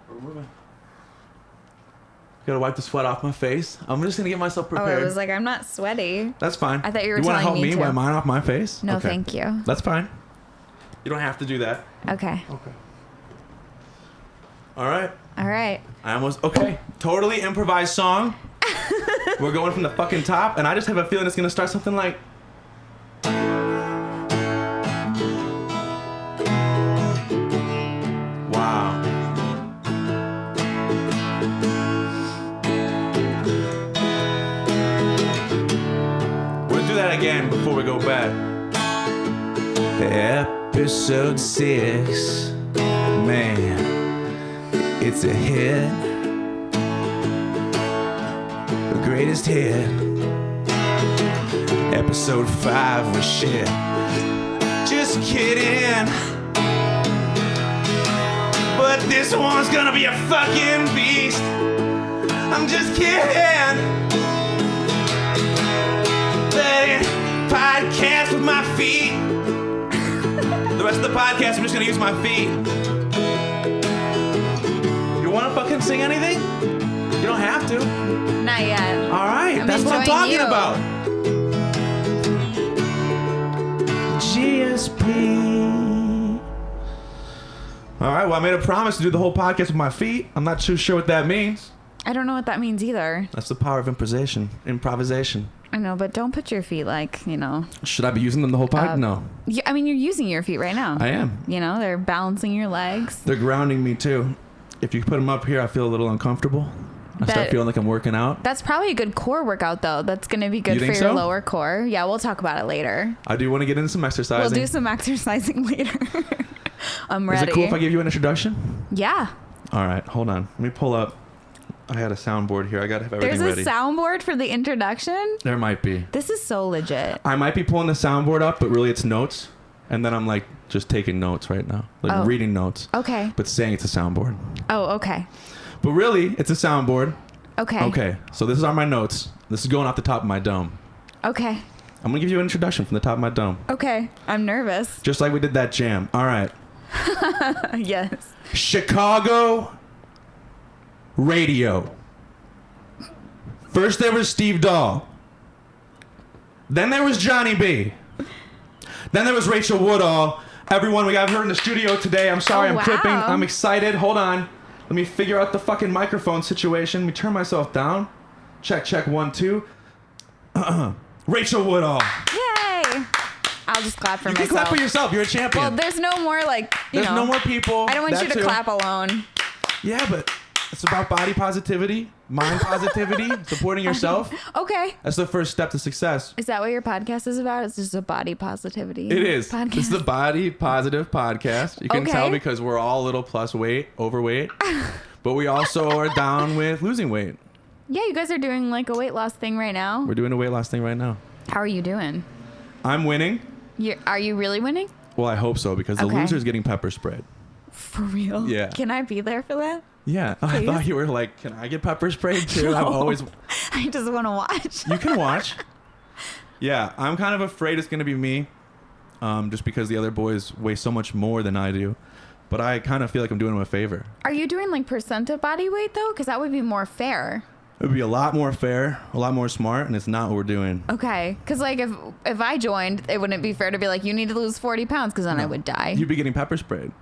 we're moving. Gotta wipe the sweat off my face. I'm just gonna get myself prepared. Oh, I was like, I'm not sweaty. That's fine. I thought you were telling me. You telling want to help me wipe mine off my face? No, okay. thank you. That's fine. You don't have to do that. Okay. Okay. All right. All right. Okay. Totally improvised song. We're going from the fucking top, and I just have a feeling it's gonna start something like. Wow. We'll do that again before we go back. Episode 6. Man, it's a hit. The greatest hit. Episode 5 was shit. Just kidding. But this one's gonna be a fucking beast. I'm just kidding. Letting podcast with my feet. The rest of the podcast, I'm just gonna use my feet. You wanna fucking sing anything? You don't have to. Not yet. All right, that's what I'm talking about. GSP. All right, well, I made a promise to do the whole podcast with my feet. I'm not too sure what that means. I don't know what that means either. That's the power of improvisation. I know, but don't put your feet like, you know. Should I be using them the whole pod? No. I mean, you're using your feet right now. I am. You know, they're balancing your legs. They're grounding me too. If you put them up here, I feel a little uncomfortable. I start feeling like I'm working out. That's probably a good core workout, though. That's going to be good for your lower core. Yeah, we'll talk about it later. I do want to get into some exercising. We'll do some exercising later. I'm ready. Is it cool if I give you an introduction? Yeah. All right, hold on. Let me pull up. I had a soundboard here. I got to have everything ready. There's a soundboard for the introduction? There might be. This is so legit. I might be pulling the soundboard up, but really it's notes. And then I'm like just taking notes right now. Like reading notes. Okay. But saying it's a soundboard. Oh, okay. But really, it's a soundboard. Okay. Okay. So this is on my notes. This is going off the top of my dome. Okay. I'm going to give you an introduction from the top of my dome. Okay. I'm nervous. Just like we did that jam. All right. Yes. Chicago radio. First there was Steve Dahl. Then there was Johnny B. Then there was Rachel Woodall. Everyone, we got her in the studio today. I'm sorry, I'm clipping. I'm excited. Hold on. Let me figure out the fucking microphone situation. Let me turn myself down. Check, 1, 2. Rachel Woodall. Yay! I'll just clap for myself. You can clap for yourself. You're a champion. Well, there's no more There's no more people. I don't want you to clap alone. Yeah, but it's about body positivity, mind positivity, supporting yourself. Okay. That's the first step to success. Is that what your podcast is about? It's just a body positivity It is. podcast? It's the body positive podcast. You can tell because we're all a little overweight, but we also are down with losing weight. Yeah, you guys are doing like a weight loss thing right now. We're doing a weight loss thing right now. How are you doing? I'm winning. Are you really winning? Well, I hope so because the loser's getting pepper sprayed. For real? Yeah. Can I be there for that? Yeah. Please? I thought you were like, can I get pepper sprayed too? No. I just want to watch. You can watch. Yeah, I'm kind of afraid it's going to be me just because the other boys weigh so much more than I do. But I kind of feel like I'm doing them a favor. Are you doing like percent of body weight though? Because that would be more fair. It would be a lot more fair, a lot more smart, and it's not what we're doing. Okay. Because like if I joined, it wouldn't be fair to be like, you need to lose 40 pounds because then I would die. You'd be getting pepper sprayed.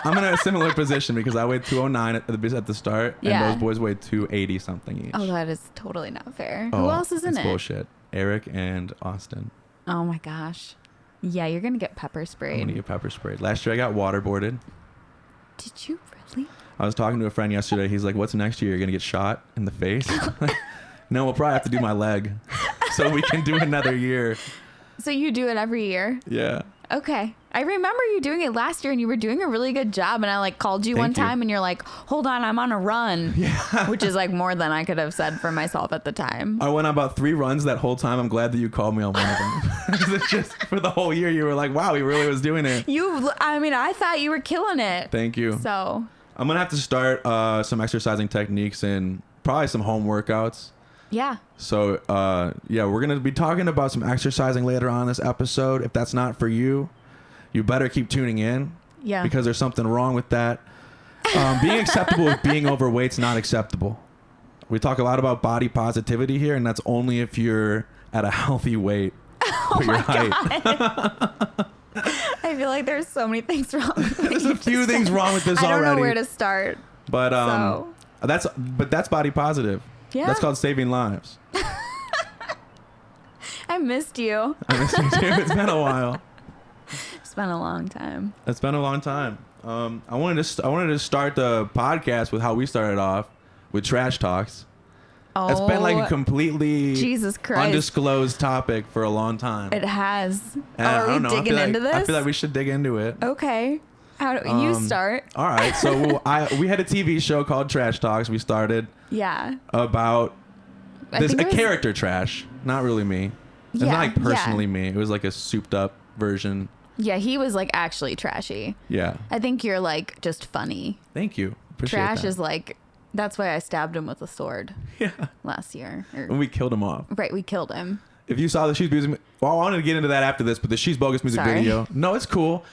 I'm in a similar position because I weighed 209 at the start, and those boys weighed 280 something each. Oh, that is totally not fair. Who else is in it? Bullshit. Eric and Austin. Oh my gosh. Yeah, you're going to get pepper sprayed. I'm going to get pepper sprayed. Last year I got waterboarded. Did you really? I was talking to a friend yesterday. He's like, what's next year? You're going to get shot in the face? No, we'll probably have to do my leg. So we can do another year. So you do it every year? Yeah. Okay. I remember you doing it last year and you were doing a really good job, and I like called you one time and you're like, hold on, I'm on a run. Yeah. Which is like more than I could have said for myself at the time. I went on about 3 runs that whole time. I'm glad that you called me on one of them. Just for the whole year, you were like, wow, he really was doing it. I thought you were killing it. Thank you. So I'm going to have to start some exercising techniques and probably some home workouts. Yeah. So, we're going to be talking about some exercising later on in this episode. If that's not for you, you better keep tuning in. Yeah. Because there's something wrong with that. Being acceptable if being overweight's not acceptable. We talk a lot about body positivity here, and that's only if you're at a healthy weight for your height. I feel like there's so many things wrong with There's a few things wrong with this already. I don't know where to start. But that's body positive. Yeah. That's called saving lives. I missed you. I missed you too. It's been a while. It's been a long time. It's been a long time. I wanted to start the podcast with how we started off with trash talks. Oh, it's been like a completely Jesus Christ. undisclosed topic for a long time. It has. And Are we digging into this? I feel like we should dig into it. Okay. How do you start? All right. So we had a TV show called Trash Talks. We started. Yeah. About character trash. Not really me. It's not like personally me. It was like a souped up version. Yeah, he was like actually trashy. Yeah. I think you're like just funny. Thank you. Appreciate Trash that. is like, that's why I stabbed him with a sword. Yeah. Last year. And we killed him off. Right, we killed him. If you saw the She's Music, well, I wanted to get into that after this, but the She's Bogus music video. No, it's cool.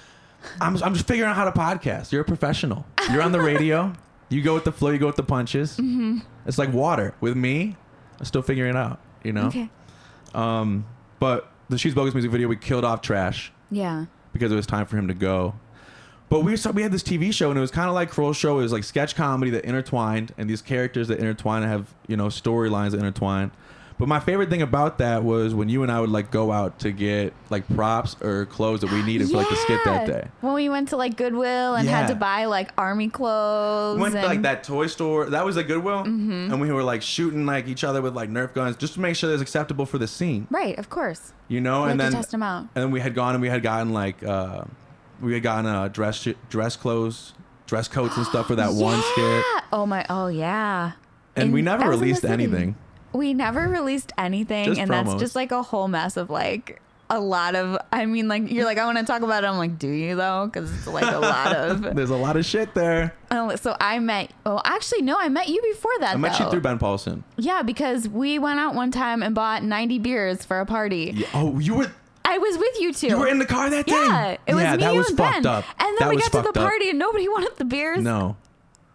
I'm just figuring out how to podcast. You're a professional. You're on the radio. You go with the flow. You go with the punches. Mm-hmm. It's like water. With me, I'm still figuring it out. You know. Okay. But the She's Bogus music video, we killed off Trash. Yeah. Because it was time for him to go. But we had this TV show, and it was kind of like Kroll's show. It was like sketch comedy that intertwined, and these characters that intertwine and have, storylines that intertwine. But my favorite thing about that was when you and I would like go out to get like props or clothes that we needed for like the skit that day. When we went to like Goodwill and had to buy like army clothes. We went to like that toy store. That was at Goodwill. Mm-hmm. And we were like shooting like each other with like Nerf guns just to make sure it was acceptable for the scene. Right, of course. And then to test them out. And then we had gotten like dress clothes, dress coats and stuff for that one skit. Oh yeah. And we never released anything. We never released anything, just and promos. That's just like a whole mess of like a lot of. I mean, like you're like I want to talk about it. I'm like, do you though? Because it's like a lot of. There's a lot of shit there. So I met. Well, actually, no, I met you before that. I met you through Ben Paulson. Yeah, because we went out one time and bought 90 beers for a party. Yeah. Oh, you were. I was with you two. You were in the car that day? Yeah, it was me, that you, was and fucked Ben. up. And then we got to the party and nobody wanted the beers. No.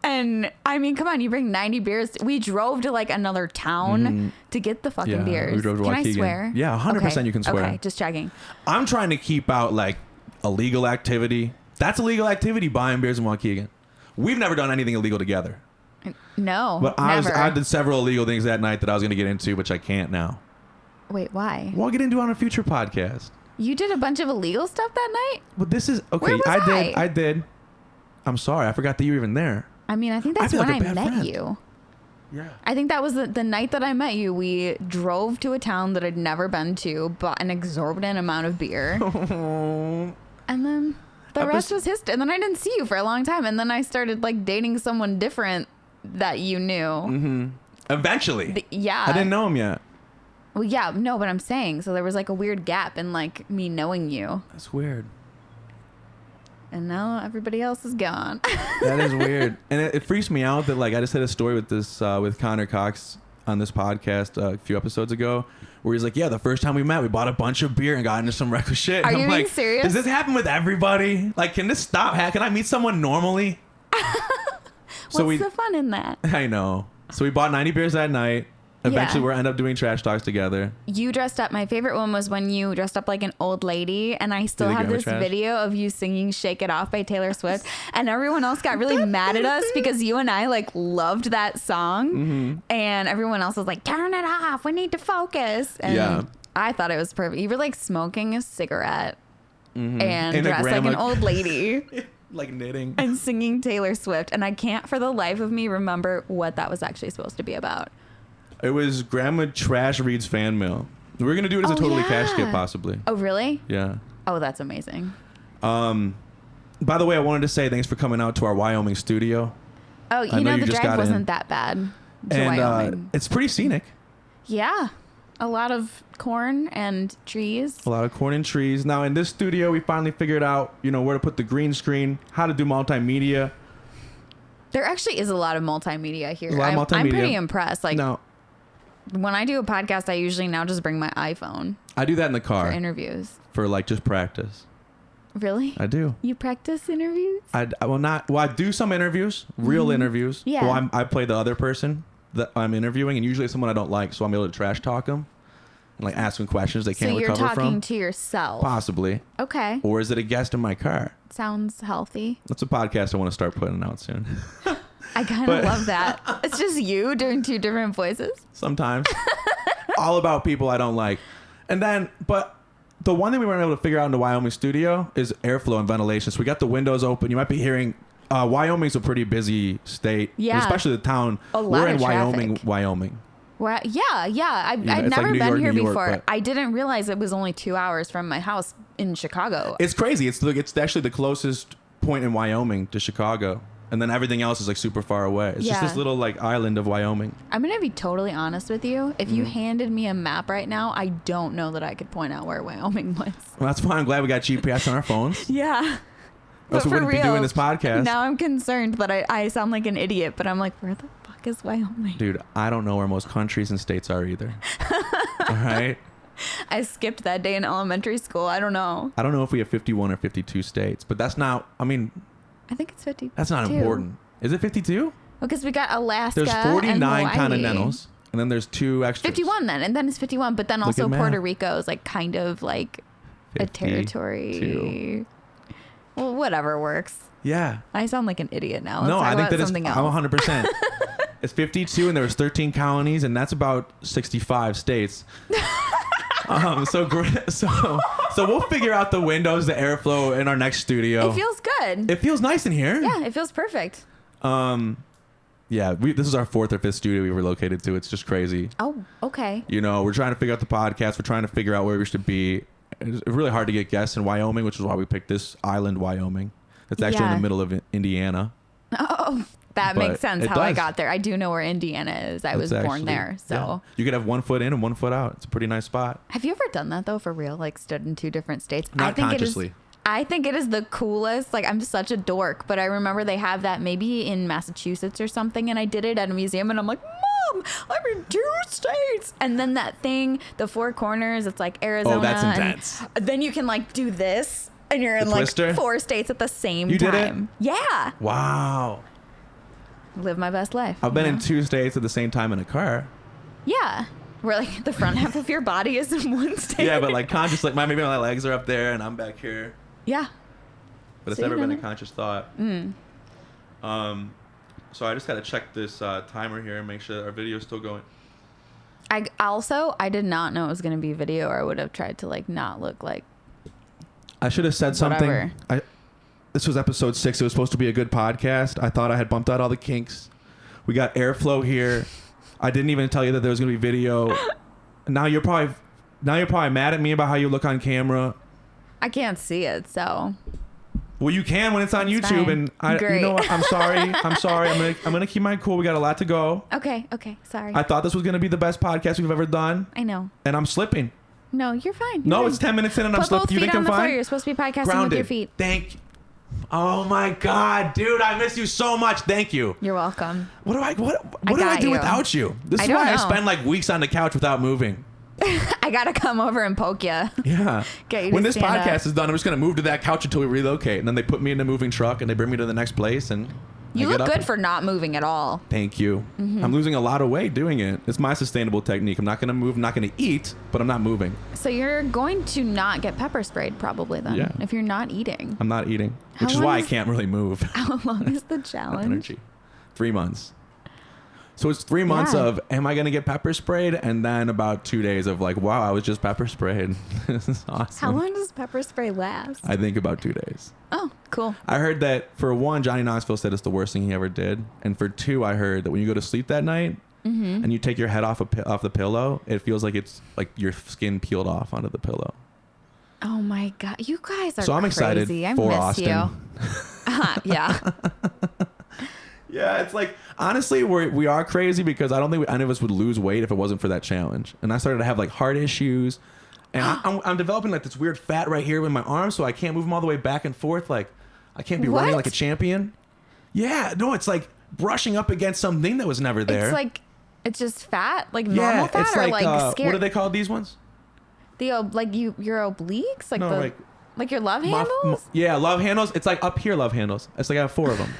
And I mean, come on, you bring 90 beers. We drove to like another town to get the fucking beers. We drove to Can Waukegan. I swear? Yeah, 100% you can swear. Okay, just checking. I'm trying to keep out like illegal activity. That's illegal activity, buying beers in Waukegan. We've never done anything illegal together. No, but I did several illegal things that night that I was going to get into, which I can't now. Wait, why? We'll get into on a future podcast. You did a bunch of illegal stuff that night? Well, this is okay. Where was I did. I'm sorry. I forgot that you were even there. I mean, I think that's when I met you. Yeah. I think that was the night that I met you. We drove to a town that I'd never been to, bought an exorbitant amount of beer. And then the rest was history. And then I didn't see you for a long time. And then I started like dating someone different that you knew. Mm-hmm. Eventually. Yeah. I didn't know him yet. Well, yeah, no, but I'm saying, so there was like a weird gap in like me knowing you. That's weird. And now everybody else is gone. That is weird. And it freaks me out that like I just had a story with this with Connor Cox on this podcast a few episodes ago where he's like, yeah, the first time we met, we bought a bunch of beer and got into some reckless shit. Are and you I'm being like, serious? Does this happen with everybody? Like, can this stop? Can I meet someone normally? What's the fun in that? I know. So we bought 90 beers that night. Eventually, we'll end up doing trash talks together. You dressed up. My favorite one was when you dressed up like an old lady, and I still have this video of you singing "Shake It Off" by Taylor Swift, and everyone else got really mad at us because you and I like loved that song, and everyone else was like, "Turn it off. We need to focus." And I thought it was perfect. You were like smoking a cigarette and dressed like an old lady. Like knitting. And singing Taylor Swift, and I can't for the life of me remember what that was actually supposed to be about. It was Grandma Trash reads fan mail. We're going to do it as a Totally Cashed skit, possibly. Oh, really? Yeah. Oh, that's amazing. By the way, I wanted to say thanks for coming out to our Wyoming studio. Oh, you know the drive wasn't that bad to Wyoming. It's pretty scenic. Yeah. A lot of corn and trees. A lot of corn and trees. Now, in this studio, we finally figured out, where to put the green screen, how to do multimedia. There actually is a lot of multimedia here. A lot of multimedia. I'm pretty impressed. Like, no. When I do a podcast, I usually now just bring my iPhone. I do that in the car. For interviews. For like just practice. Really? I do. You practice interviews? I do some interviews, real interviews. Yeah. Well, I play the other person that I'm interviewing, and usually it's someone I don't like, so I'm able to trash talk them and like ask them questions they can't recover from. So you're talking to yourself? Possibly. Okay. Or is it a guest in my car? Sounds healthy. That's a podcast I want to start putting out soon. I kind of love that. It's just you doing 2 different voices. Sometimes. All about people I don't like. And then, but the one thing we weren't able to figure out in the Wyoming studio is airflow and ventilation. So we got the windows open. You might be hearing, Wyoming's a pretty busy state. Yeah. Especially the town. We're in Wyoming. Well, yeah. I've it's never like New been York, here New York, before. but- I didn't realize it was only 2 hours from my house in Chicago. It's crazy. It's actually the closest point in Wyoming to Chicago. And then everything else is like super far away. It's just this little like island of Wyoming. I'm going to be totally honest with you. If you handed me a map right now, I don't know that I could point out where Wyoming was. Well, that's why I'm glad we got GPS on our phones. Yeah. Else we wouldn't be doing this podcast. Now I'm concerned that I sound like an idiot, but I'm like, where the fuck is Wyoming? Dude, I don't know where most countries and states are either. All right? I skipped that day in elementary school. I don't know. I don't know if we have 51 or 52 states, but that's not, I mean, I think it's 50. that's not important. Is it 52? Because we got Alaska. There's 49 and Hawaii. continentals, and then there's 2 extras. 51 then, and then it's 51. But then also at Puerto math. Rico is like kind of like a 52. territory. Well, whatever works. Yeah. I sound like an idiot now. Let's No, talk I think about that is, something I'm else. 100%. It's 52, and there was 13 colonies, and that's about 65 states. So we'll figure out the windows, the airflow in our next studio. It feels good. It feels nice in here. Yeah, it feels perfect. Yeah, this is our 4th or 5th studio we relocated to. It's just crazy. Oh, okay. You know, we're trying to figure out the podcast. We're trying to figure out where we should be. It's really hard to get guests in Wyoming, which is why we picked this island, Wyoming. It's actually in the middle of Indiana. Oh, that But makes sense it how I does. got there. I do know where Indiana is. I was born there. So yeah. You could have 1 foot in and 1 foot out. It's a pretty nice spot. have you ever done that though, for real? Like stood in 2 different states? Not consciously. I think it is the coolest. Like, I'm such a dork, but I remember they have that maybe in Massachusetts or something, and I did it at a museum, and I'm like, Mom, I'm in 2 states. And then that thing, the 4 corners, it's like Arizona. Oh, that's intense. And then you can like do this, and you're in The like twister? 4 states at the same You did it? time. Yeah. Wow. Live my best life. I've been you in know? 2 states at the same time in a car. Yeah. Where like the front half of your body is in 1 state. Yeah, but like conscious, like maybe my legs are up there and I'm back here. Yeah. But it's So never you've been a done it. conscious thought. So I just got to check this timer here and make sure our video is still going. I did not know it was going to be video, or I would have tried to like not look like. I should have said something. Whatever. This was episode 6. It was supposed to be a good podcast. I thought I had bumped out all the kinks. We got airflow here. I didn't even tell you that there was going to be video. Now you're probably mad at me about how you look on camera. I can't see it, so. Well, you can when it's on It's YouTube, fine. and Great. you know what? I'm sorry. I'm gonna keep my cool. We got a lot to go. Okay. Sorry. I thought this was gonna be the best podcast we've ever done, I know. and I'm slipping. No, you're fine. No, You're it's fine. 10 minutes in, and I'm Put both slipping. You feet think on I'm the floor. fine? You're supposed to be podcasting Grounded. with your feet. Thank you. Oh my God, dude! I miss you so much. Thank you. You're welcome. What do I do you. without you? This I is don't why I know. spend like weeks on the couch without moving. I gotta come over and poke you. Yeah. Get you to When this stand podcast up. is done, I'm just gonna move to that couch until we relocate, and then they put me in a moving truck and they bring me to the next place, and You I get look up good for not moving at all. Thank you. I'm losing a lot of weight doing it. It's my sustainable technique. I'm not going to move. I'm not going to eat, but I'm not moving. So you're going to not get pepper sprayed probably then, Yeah. if you're not eating. I'm not eating, How which is long why I is- can't really move. How long is the No challenge? energy. 3 months. So it's 3 months Yeah. of, am I going to get pepper sprayed? And then about 2 days of like, wow, I was just pepper sprayed. This is awesome. How long does pepper spray last? I think about 2 days. Oh, cool. I heard that for 1, Johnny Knoxville said it's the worst thing he ever did. And for 2, I heard that when you go to sleep that night and you take your head off the pillow, it feels like it's like your skin peeled off onto the pillow. Oh my God. You guys are So I'm excited crazy. I for miss Austin. you. Yeah. Yeah, it's like, honestly, we are crazy because I don't think any of us would lose weight if it wasn't for that challenge. And I started to have like heart issues. And I'm developing like this weird fat right here in my arm, so I can't move them all the way back and forth. Like, I can't be running What? like a champion. Yeah, no, it's like brushing up against something that was never there. It's like, it's just fat? Like normal fat it's or like, like what scared? are they called, these ones? Your obliques? Like No, the, like Like your love handles? Yeah, love handles. It's like up here love handles. It's like I have 4 of them.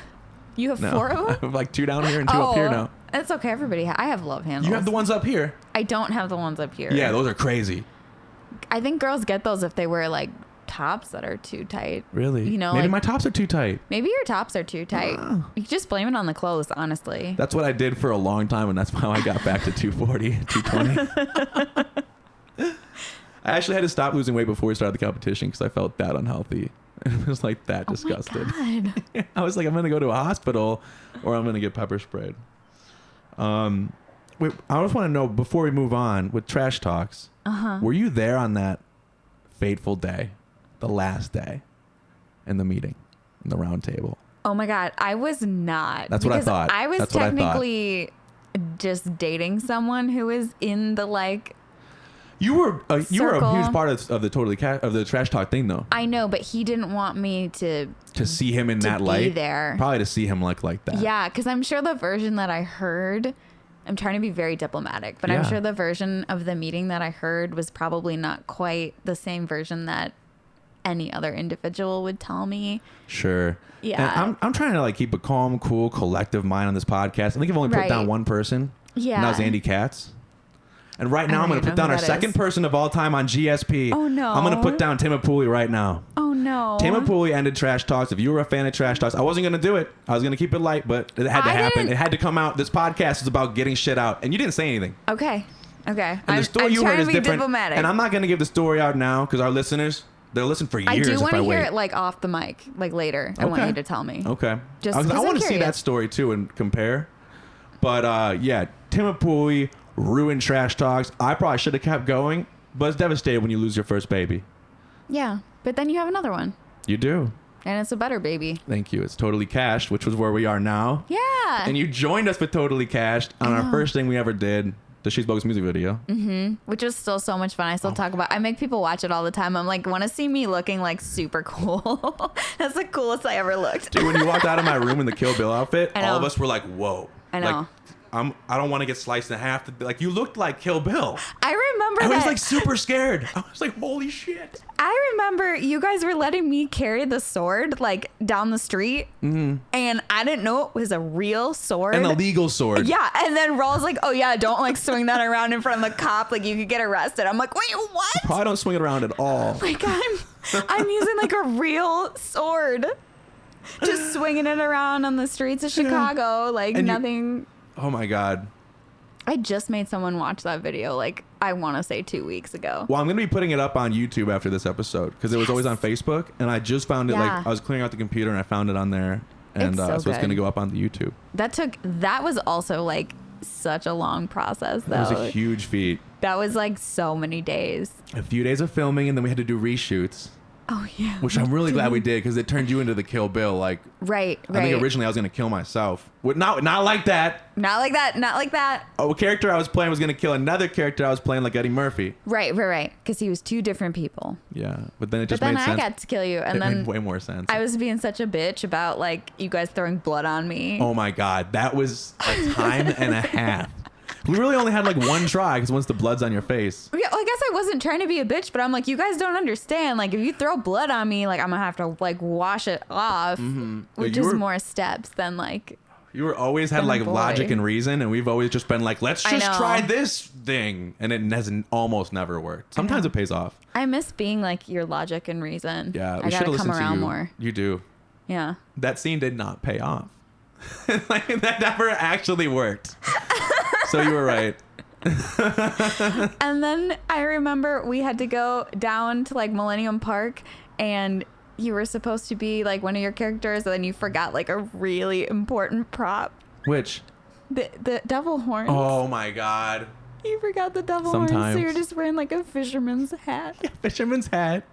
You have 4 of them? I have like 2 down here and 2 up here now. It's okay. I have love handles. You have the ones up here. I don't have the ones up here. Yeah, those are crazy. I think girls get those if they wear like tops that are too tight. Really? You know, maybe like, my tops are too tight. Maybe your tops are too tight. You can just blame it on the clothes, honestly. That's what I did for a long time, and that's how I got back to 240, 220. I actually had to stop losing weight before we started the competition because I felt that unhealthy. It was like that disgusted. My God. I was like, I'm going to go to a hospital or I'm going to get pepper sprayed. Wait, I just want to know, before we move on with Trash Talks, were you there on that fateful day, the last day, in the meeting, in the round table? Oh my God, I was not. That's what I thought. I was technically just dating someone who was in the like. You were a huge part of the the Trash Talk thing, though. I know, but he didn't want me to see him in that light. There, probably to see him like that. Yeah, because I'm sure the version that I heard. I'm trying to be very diplomatic, but I'm sure the version of the meeting that I heard was probably not quite the same version that any other individual would tell me. Sure. Yeah. And I'm trying to like keep a calm, cool, collective mind on this podcast. I think I've only put down one person. Yeah. And that was Andy Katz. And right now I'm going to put down our second person of all time on GSP. Oh, no. I'm going to put down Timapuli right now. Oh, no. Timapuli ended Trash Talks. If you were a fan of Trash Talks, I wasn't going to do it. I was going to keep it light, but it had to happen. It had to come out. This podcast is about getting shit out. And you didn't say anything. Okay. And the story you heard is different. Diplomatic. And I'm not going to give the story out now because our listeners, they'll listen for years. I do want to hear it like off the mic, like later. I want you to tell me. Okay. Just I want to see that story too and compare. But yeah, Timapuli ruined Trash Talks. I probably should have kept going, but it's devastating when you lose your first baby. Yeah, but then you have another one. You do. And it's a better baby. Thank you. It's Totally Cashed, which was where we are now. Yeah. And you joined us with Totally Cashed on our first thing we ever did, the She's Bogus music video. Mm-hmm. Which was still so much fun. I still talk about. I make people watch it all the time. I'm like, want to see me looking like super cool? That's the coolest I ever looked. Dude, when you walked out of my room in the Kill Bill outfit, all of us were like, whoa. I know. Like, I don't want to get sliced in half. Like, you looked like Kill Bill. I remember I was like super scared. I was like, holy shit. I remember you guys were letting me carry the sword like down the street. Mm-hmm. And I didn't know it was a real sword. An illegal sword. Yeah. And then Raw's like, oh yeah, don't like swing that around in front of the cop. Like you could get arrested. I'm like, wait, what? Probably don't swing it around at all. Like I'm using like a real sword. Just swinging it around on the streets of Chicago. Like and nothing. Oh my God. I just made someone watch that video like I want to say 2 weeks ago. Well, I'm going to be putting it up on YouTube after this episode because it was always on Facebook and I just found it like I was clearing out the computer and I found it on there and so it's going to go up on the YouTube. That was also like such a long process though. That was a huge feat. That was like so many days. A few days of filming and then we had to do reshoots. Oh yeah. Which I'm really glad we did because it turned you into the Kill Bill. Like right. I think originally I was gonna kill myself. Not like that. Not like that. A character I was playing was gonna kill another character I was playing like Eddie Murphy. Right. Because he was 2 different people. Yeah, but then it just made sense. I got to kill you, and it then made way more sense. I was being such a bitch about like you guys throwing blood on me. Oh my God, that was a time and a half. We really only had like one try because once the blood's on your face. Yeah, well, I guess I wasn't trying to be a bitch, but I'm like, you guys don't understand. Like, if you throw blood on me, like, I'm gonna have to like wash it off, which is more steps than like. You were always had like logic and reason, and we've always just been like, let's just try this thing, and it has almost never worked. Sometimes it pays off. I miss being like your logic and reason. Yeah, I gotta come around more. You do. Yeah. That scene did not pay off. Like that never actually worked. So you were right. And then I remember we had to go down to like Millennium Park and you were supposed to be like one of your characters and then you forgot like a really important prop. Which? The devil horns. Oh my God. You forgot the devil horns, so you're just wearing like a fisherman's hat. Yeah, fisherman's hat.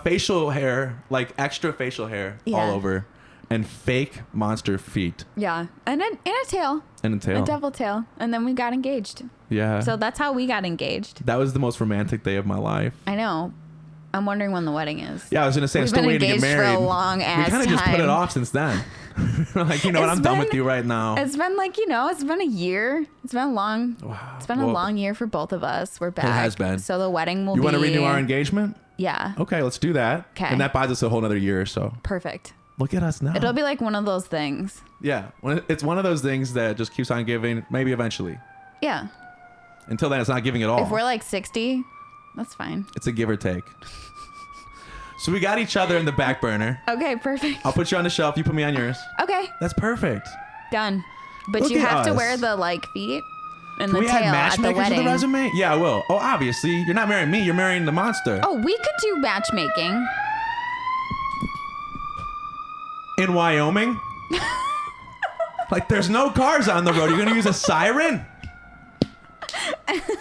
Facial hair, like extra facial hair all over. And fake monster feet. Yeah. And a tail. And a tail. A devil tail. And then we got engaged. Yeah. So that's how we got engaged. That was the most romantic day of my life. I know. I'm wondering when the wedding is. Yeah, I was going to say, I'm still waiting to get married. For a long ass time. We kind of just put it off since then. Like, you know what? I'm done with you right now. It's been like, it's been a year. It's been long. Wow. It's been a long year for both of us. We're back. It has been. So the wedding will be. You want to renew our engagement? Yeah. Okay, let's do that. Okay. And that buys us a whole another year or so. Perfect. Look at us now. It'll be like one of those things. Yeah. It's one of those things that just keeps on giving, maybe eventually. Yeah. Until then, it's not giving at all. If we're like 60, that's fine. It's a give or take. So we got each other in the back burner. Okay, perfect. I'll put you on the shelf. You put me on yours. Okay. That's perfect. Done. But Look you at have to us. wear the like feet and Can the we tail add at the matchmakers to wedding. the resume? Yeah, I will. Oh, obviously. You're not marrying me. You're marrying the monster. Oh, we could do matchmaking. In Wyoming? Like, there's no cars on the road. You're going to use a siren?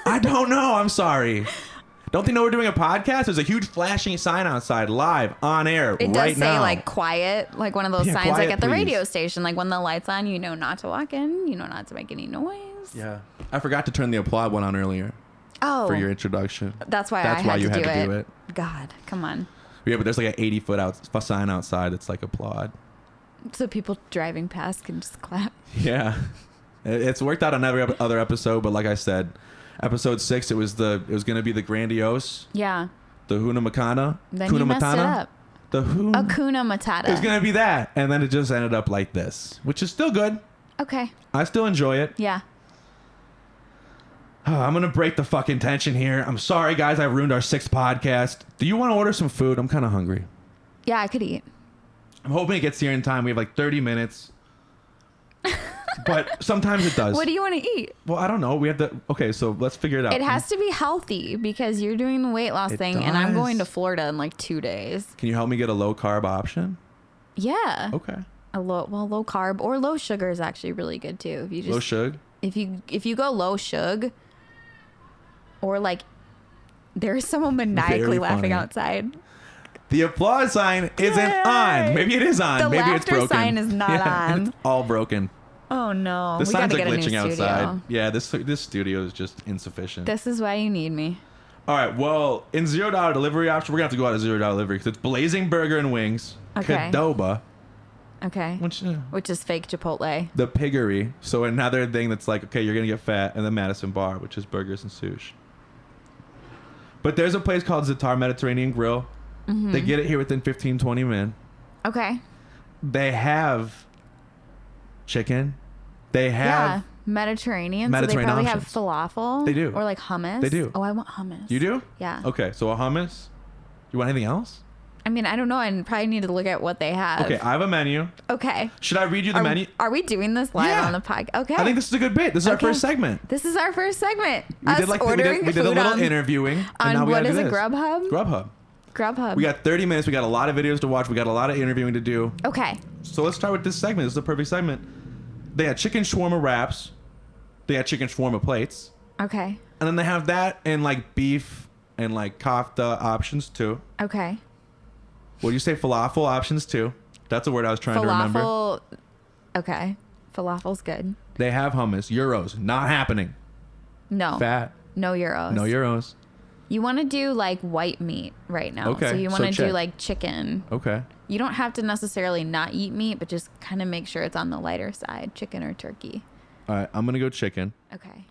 I don't know. I'm sorry. Don't they know we're doing a podcast? There's a huge flashing sign outside, live, on air, It right does say now. like quiet, like one of those Yeah, signs like quiet, at the please. radio station. Like when the light's on, you know not to walk in, you know not to make any noise. Yeah. I forgot to turn the applaud one on earlier Oh, for your introduction. that's why That's I had why you to had do to do it. it. God, come on. Yeah, but there's like an 80-foot sign outside that's like applaud. So people driving past can just clap. Yeah. It's worked out on every other episode, but like I said, episode 6, it was going to be the grandiose, Yeah. the Huna Makana. Then Kuna you messed Matata. it up. The who? Akuna Matata. It was going to be that. And then it just ended up like this, which is still good. Okay. I still enjoy it. Yeah. I'm going to break the fucking tension here. I'm sorry, guys. I ruined our 6th podcast. Do you want to order some food? I'm kind of hungry. Yeah, I could eat. I'm hoping it gets here in time. We have like 30 minutes. But sometimes it does. What do you want to eat? Well, I don't know. We have to. Okay, so let's figure it out. It has to be healthy because you're doing the weight loss It thing and I'm does. going to Florida in like 2 days. Can you help me get a low carb option? Yeah. Okay. Low carb or low sugar is actually really good too. If you just Low sugar? if you go low sugar or like there's someone maniacally Very laughing funny. outside. The applause sign isn't Yay! on. Maybe it is on. The Maybe it's laughter broken. sign is not on. It's all broken. Oh no. The We signs gotta are get a new glitching studio. outside. Yeah, this studio is just insufficient. This is why you need me. All right, well, in $0 delivery option, we're going to have to go out of $0 delivery because it's Blazing Burger and Wings, Okay. Qdoba, Okay. Which is fake Chipotle. the Piggery. So another thing that's like, okay, you're going to get fat, and then Madison Bar, which is burgers and sushi. But there's a place called Zatar Mediterranean Grill. Mm-hmm. They get it here within 15, 20 minutes. Okay. They have chicken. They have... Yeah. Mediterranean. Mediterranean so they probably options. have falafel. They do. Or like hummus. They do. Oh, I want hummus. You do? Yeah. Okay, so a hummus. You want anything else? I mean, I don't know. I probably need to look at what they have. Okay, I have a menu. Okay. Should I read you the menu? Are we doing this live Yeah. on the podcast? Okay. I think this is a good bit. This is our Okay. first segment. This is our first segment. We Us did like ordering we did a food little on, interviewing. And on now we what gotta is do it? this. Grubhub? Grubhub. Grubhub. We got 30 minutes. We got a lot of videos to watch. We got a lot of interviewing to do. Okay. So let's start with this segment. This is the perfect segment. They had chicken shawarma wraps. They had chicken shawarma plates. Okay. And then they have that and like beef and like kofta options too. Okay. What do you say? Falafel options too. That's a word I was trying to remember. Falafel. Okay. Falafel's good. They have hummus. Euros. Not happening. No. Fat. No euros. No euros. You want to do like white meat right now. Okay, So you so want to do check. like chicken. Okay. You don't have to necessarily not eat meat, but just kind of make sure it's on the lighter side, chicken or turkey. All right. I'm going to go chicken. Okay.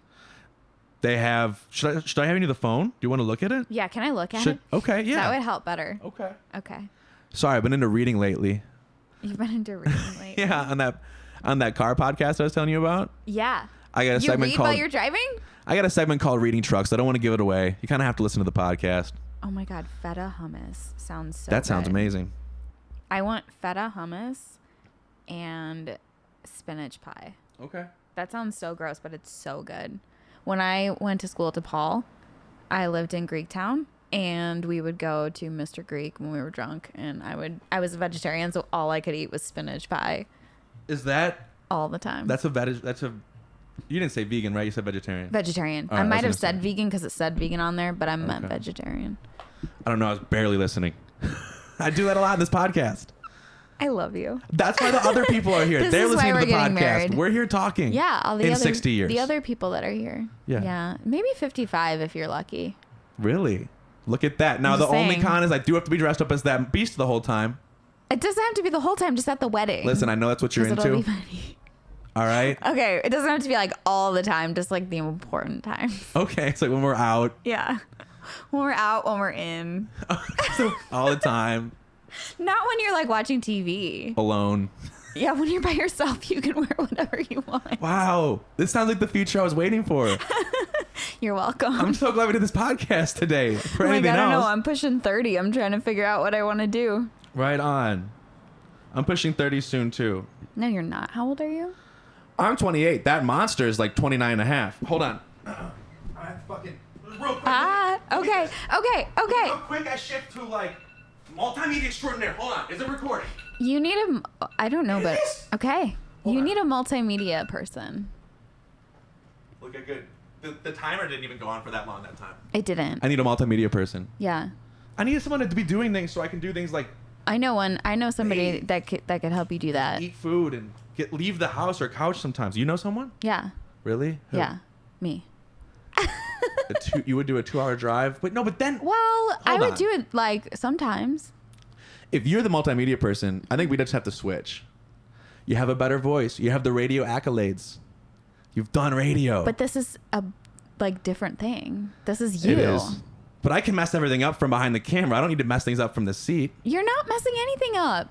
They have... Should I have you to the phone? Do you want to look at it? Yeah, can I look at it? Okay, yeah. That would help better. Okay. Okay. Sorry, I've been into reading lately. You've been into reading lately. Yeah, on that car podcast I was telling you about. Yeah. I got a You segment read called while you're driving? I got a segment called Reading Trucks. I don't want to give it away. You kind of have to listen to the podcast. Oh my God, feta hummus sounds so That sounds good. amazing. I want feta hummus and spinach pie. Okay. That sounds so gross, but it's so good. When I went to school at DePaul, I lived in Greektown, and we would go to Mr. Greek when we were drunk, and I was a vegetarian, so all I could eat was spinach pie Is that all the time. you didn't say vegan, right? You said vegetarian. Vegetarian. All right, I I might was have gonna said vegan because it said vegan on there, but I meant Okay. vegetarian. I don't know. I was barely listening. I do that a lot in this podcast. I love you. That's why the other people are here. This They're is why listening to we're the getting podcast. married. We're here talking. Yeah, all the in other 60 years. the other people that are here. Yeah. Yeah, maybe 55 if you're lucky. Really? Look at that. Now I'm the just only saying. con is I do have to be dressed up as that beast the whole time. It doesn't have to be the whole time, just at the wedding. Listen, I know that's what you're 'Cause it'll into. be funny. All right. Okay, it doesn't have to be like all the time, just like the important times. Okay. It's like when we're out. Yeah. When we're out, when we're in. All the time. Not when you're like watching TV. Alone. Yeah, when you're by yourself, you can wear whatever you want. Wow. This sounds like the future I was waiting for. You're welcome. I'm so glad we did this podcast today. For oh my anything God, I else. know. I'm pushing 30. I'm trying to figure out what I want to do. Right on. I'm pushing 30 soon, too. No, you're not. How old are you? I'm 28. That monster is like 29 and a half. Hold on. I have to fucking... Real quick. Okay. Real quick, I shift to like multimedia extraordinaire. Hold on. Is it recording? You need I don't know, but okay. Hold you on. need a multimedia person. Look at good. The timer didn't even go on for that long that time. It didn't. I need a multimedia person. Yeah. I need someone to be doing things so I can do things like I know somebody that could help you do that. eat food and leave the house or couch sometimes. You know someone? Yeah. Really? Who? Yeah. Me. You would do a 2-hour drive? But then... Well, I would on. do it like sometimes. If you're the multimedia person, I think we just have to switch. You have a better voice. You have the radio accolades. You've done radio. But this is a different thing. This is you. It is. But I can mess everything up from behind the camera. I don't need to mess things up from the seat. You're not messing anything up.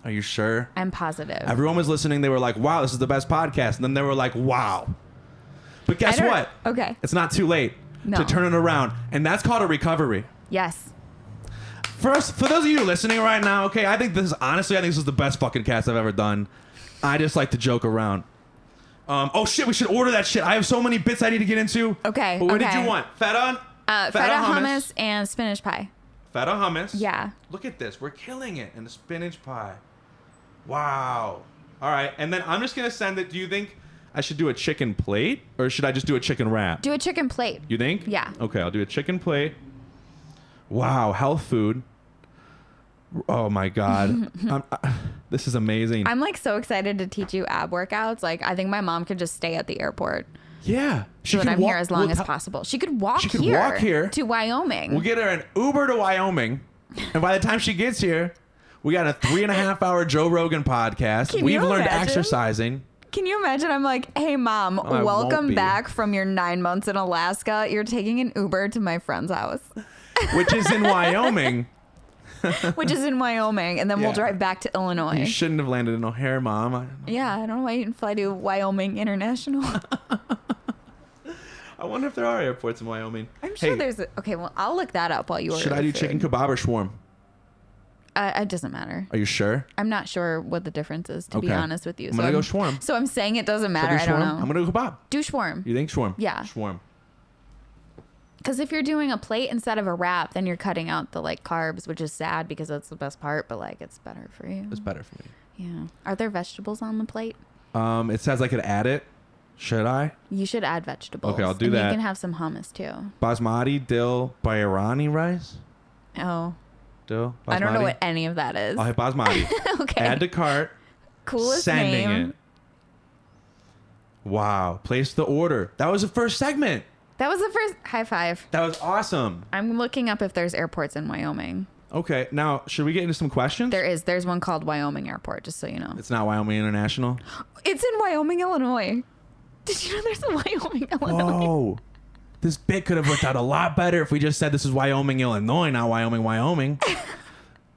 Are you sure? I'm positive. Everyone was listening. They were like, wow, this is the best podcast. And then they were like, wow. But guess what? Okay. It's not too late No. to turn it around. And that's called a recovery. Yes. For those of you listening right now, okay, I think this is the best fucking cast I've ever done. I just like to joke around. Oh shit, we should order that shit. I have so many bits I need to get into. Okay. But what okay. did you want? Feta? Feta hummus and spinach pie. Feta hummus. Yeah. Look at this. We're killing it. And the spinach pie. Wow. All right. And then I'm just going to send it. Do you think I should do a chicken plate or should I just do a chicken wrap? Do a chicken plate. You think? Yeah. Okay, I'll do a chicken plate. Wow, health food. Oh my God. This is amazing. I'm like so excited to teach you ab workouts. Like I think my mom could just stay at the airport. Yeah. So that I'm here as long as possible. She could walk here to Wyoming. We'll get her an Uber to Wyoming. And by the time she gets here, we got a 3.5-hour Joe Rogan podcast. We've learned exercising. Can you imagine? I'm like, hey, Mom, welcome back from your 9 months in Alaska. You're taking an Uber to my friend's house. Which is in Wyoming. Which is in Wyoming. And then we'll drive back to Illinois. You shouldn't have landed in O'Hare, Mom. Yeah, I don't know why you didn't fly to Wyoming International. I wonder if there are airports in Wyoming. I'm sure there's okay, well, I'll look that up while you order. Should I do chicken kebab or shawarma? It doesn't matter. Are you sure? I'm not sure what the difference is, to be honest with you. I'm going to go shawarma. So I'm saying it doesn't matter. I don't know. I'm going to go kebab. Do shawarma. You think shawarma? Yeah. Shawarma. Because if you're doing a plate instead of a wrap, then you're cutting out the carbs, which is sad because that's the best part, but it's better for you. It's better for me. Yeah. Are there vegetables on the plate? It says I could add it. Should I? You should add vegetables. Okay, I'll do that. You can have some hummus too. Basmati, dill, biryani rice. Oh. Dill, basmati. I don't know what any of that is. I'll hit basmati. Okay. Add to cart. Coolest Sending name. it. Wow. Place the order. That was the first segment. That was the first. High five. That was awesome. I'm looking up if there's airports in Wyoming. Okay. Now, should we get into some questions? There is. There's one called Wyoming Airport, just so you know. It's not Wyoming International. It's in Wyoming, Illinois. Did you know there's a Wyoming, Illinois? Whoa. This bit could have worked out a lot better if we just said this is Wyoming, Illinois, not Wyoming, Wyoming.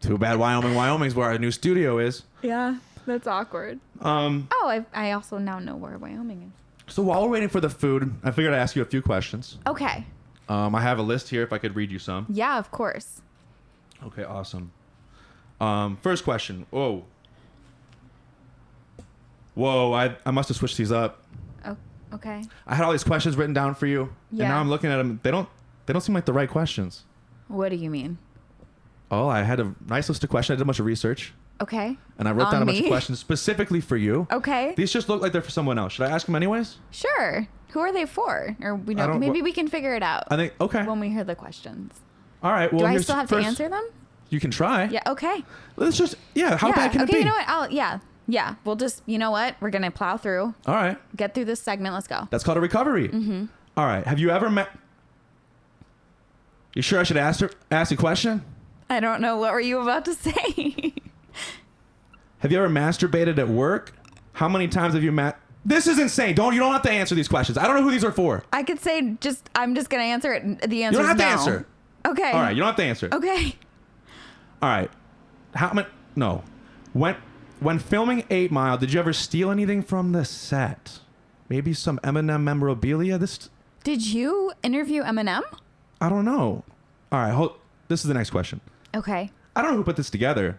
Too bad Wyoming, Wyoming's where our new studio is. Yeah, that's awkward. I also now know where Wyoming is. So while we're waiting for the food, I figured I'd ask you a few questions. Okay. I have a list here if I could read you some. Yeah, of course. Okay, awesome. First question. Whoa, I must have switched these up. Oh, okay. I had all these questions written down for you, Yeah. and now I'm looking at them. They don't seem like the right questions. What do you mean? Oh, I had a nice list of questions. I did a bunch of research. Okay. And I wrote down a bunch of questions specifically for you. Okay. These just look like they're for someone else. Should I ask them anyways? Sure. Who are they for? Or we don't. Maybe we can figure it out. I think okay. When we hear the questions. All right. Well, do I still have to answer them? You can try. Yeah. Okay. Let's just How bad can it be? Okay. You know what? Yeah. We'll just. You know what? We're gonna plow through. All right. Get through this segment. Let's go. That's called a recovery. Mm-hmm. All right. Have you ever met? You sure I should ask a question? I don't know. What were you about to say? Have you ever masturbated at work? How many times have you This is insane. You don't have to answer these questions. I don't know who these are for. I could say I'm just going to answer it. The answer is no. You don't have to answer. Okay. All right, you don't have to answer. Okay. All right. How many? No. When filming 8 Mile, did you ever steal anything from the set? Maybe some Eminem memorabilia? Did you interview Eminem? I don't know. All right, this is the next question. Okay. I don't know who put this together.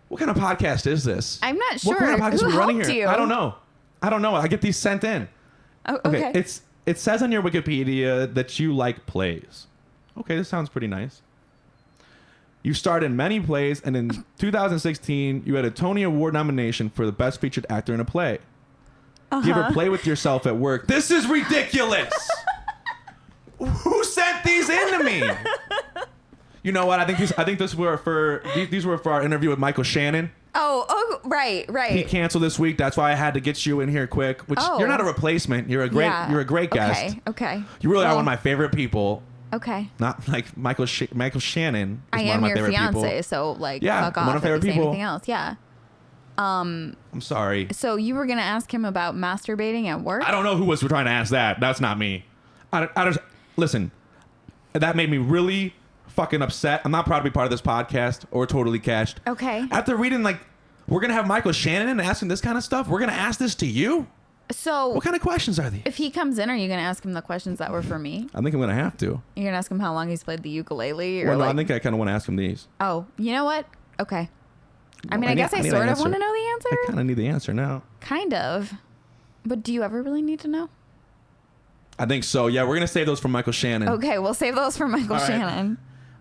What kind of podcast is this? I'm not sure. What kind of podcast Who are we running helped here? you? I don't know. I get these sent in. Oh, okay. It says on your Wikipedia that you like plays. Okay, this sounds pretty nice. You starred in many plays, and in 2016, you had a Tony Award nomination for the Best Featured Actor in a Play. Do you ever play with yourself at work? This is ridiculous. Who sent these in to me? You know what? I think these were for our interview with Michael Shannon. Oh, right. He canceled this week. That's why I had to get you in here quick. Which you're not a replacement. You're a great guest. Okay. You really are one of my favorite people. Okay. Not like Michael Shannon. I am your fiance, so fuck off. One of my favorite people. Anything else? Yeah. I'm sorry. So you were gonna ask him about masturbating at work? I don't know who was trying to ask that. That's not me. I just listen. That made me really fucking upset. I'm not proud to be part of this podcast or Totally Cashed. Okay. After reading we're gonna have Michael Shannon and asking this kind of stuff. We're gonna ask this to you. So what kind of questions are these? If he comes in, are you gonna ask him the questions that were for me? I think I'm gonna have to. You're gonna ask him how long he's played the ukulele, or well, no, I think I kind of want to ask him these. Oh, you know what? Okay. I mean, I guess I sort of want to know the answer. I kind of need the answer now. Kind of. But do you ever really need to know? I think so. Yeah, we're gonna save those for Michael Shannon. Okay, we'll save those for Michael Shannon.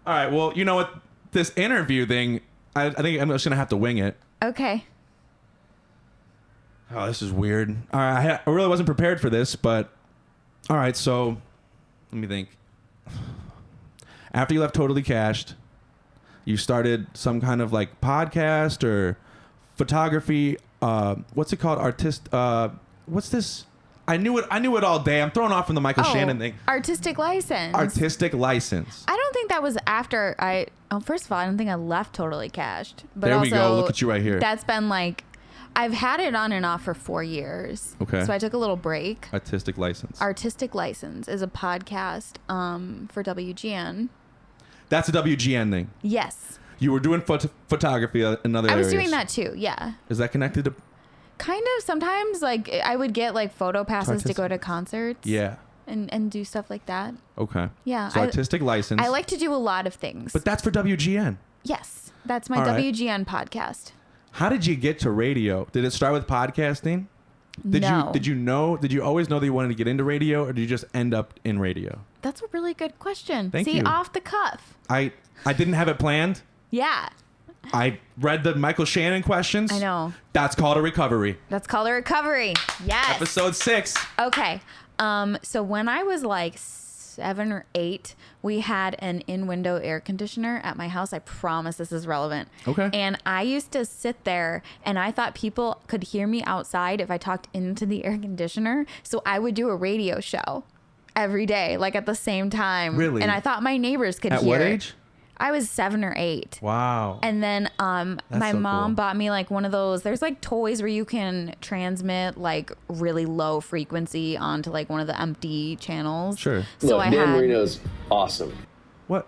All right. Well, you know what? This interview thing, I think I'm just gonna have to wing it. Okay. Oh, this is weird. All right, I really wasn't prepared for this, but all right. So let me think. After you left Totally Cashed, you started some kind of podcast or photography. What's it called? What's this? I knew it all day. I'm thrown off from the Michael Shannon thing. Artistic license. Artistic license. I don't think that was after first of all, I don't think I left Totally Cashed. But there also, we go. Look at you right here. That's been I've had it on and off for 4 years. Okay. So I took a little break. Artistic license. Artistic License is a podcast for WGN. That's a WGN thing. Yes. You were doing photography in other areas. I was doing that too. Yeah. Is that connected to? Kind of. Sometimes I would get photo passes to go to concerts. Yeah. And do stuff like that. Okay. Yeah. So artistic license. I like to do a lot of things. But that's for WGN. Yes. That's my WGN podcast. How did you get to radio? Did it start with podcasting? No. Did you always know that you wanted to get into radio, or did you just end up in radio? That's a really good question. Thank you. See, off the cuff. I didn't have it planned. Yeah. I read the Michael Shannon questions. I know. That's called a recovery. That's called a recovery. Yes. Episode 6. Okay. So when I was 7 or 8, we had an in-window air conditioner at my house. I promise this is relevant. Okay. And I used to sit there, and I thought people could hear me outside if I talked into the air conditioner. So I would do a radio show every day, at the same time. Really? And I thought my neighbors could hear. At what age? I was 7 or 8. Wow. And then my mom cool. bought me one of those. There's toys where you can transmit really low frequency onto one of the empty channels. Sure. So Look, Dan Marino's awesome. What?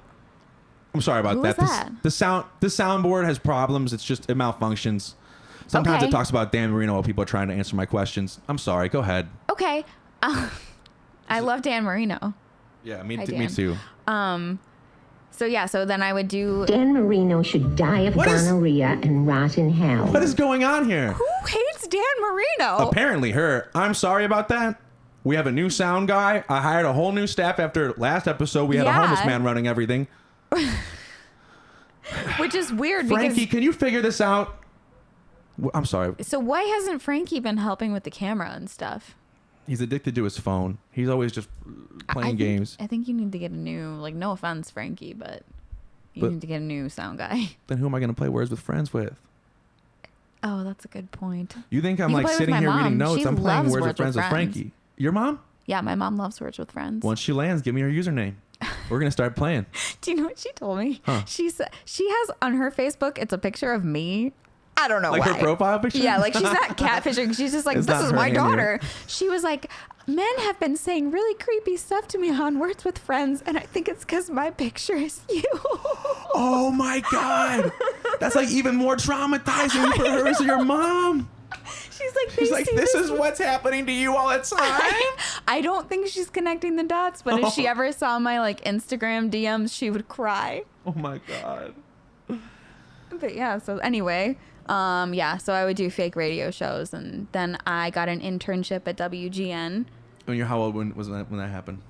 I'm sorry about Who that. was that? The soundboard has problems. It malfunctions. Sometimes Okay. it talks about Dan Marino while people are trying to answer my questions. I'm sorry. Go ahead. Okay. I love Dan Marino. Yeah, me Hi, too. Dan. Me too. So then I would do. Dan Marino should die of gonorrhea and rot in hell. What is going on here? Who hates Dan Marino? Apparently her. I'm sorry about that. We have a new sound guy. I hired a whole new staff after last episode. We had a homeless man running everything. Which is weird Frankie, because. can you figure this out? I'm sorry. So why hasn't Frankie been helping with the camera and stuff? He's addicted to his phone. He's always just playing games. I think you need to get a new, no offense, Frankie, but you need to get a new sound guy. Then who am I going to play Words with Friends with? Oh, that's a good point. You think I'm You can play with sitting my here mom. reading notes? She I'm playing loves Words with Friends with Frankie. Your mom? Yeah, my mom loves Words with Friends. Once she lands, give me her username. We're going to start playing. Do you know what she told me? Huh. She said she has on her Facebook, it's a picture of me I don't know like why. her profile picture? Yeah, like she's not catfishing. She's just like, It's this not is her my either. daughter. She was like, men have been saying really creepy stuff to me on Words with Friends, and I think it's because my picture is you. Oh my God. That's like even more traumatizing for her as your mom. She's like, this is what's happening to you all the time. I don't think she's connecting the dots, but if she ever saw my like Instagram DMs, she would cry. Oh my God. But yeah, so anyway, so I would do fake radio shows, and then I got an internship at WGN. And you're how old when that happened?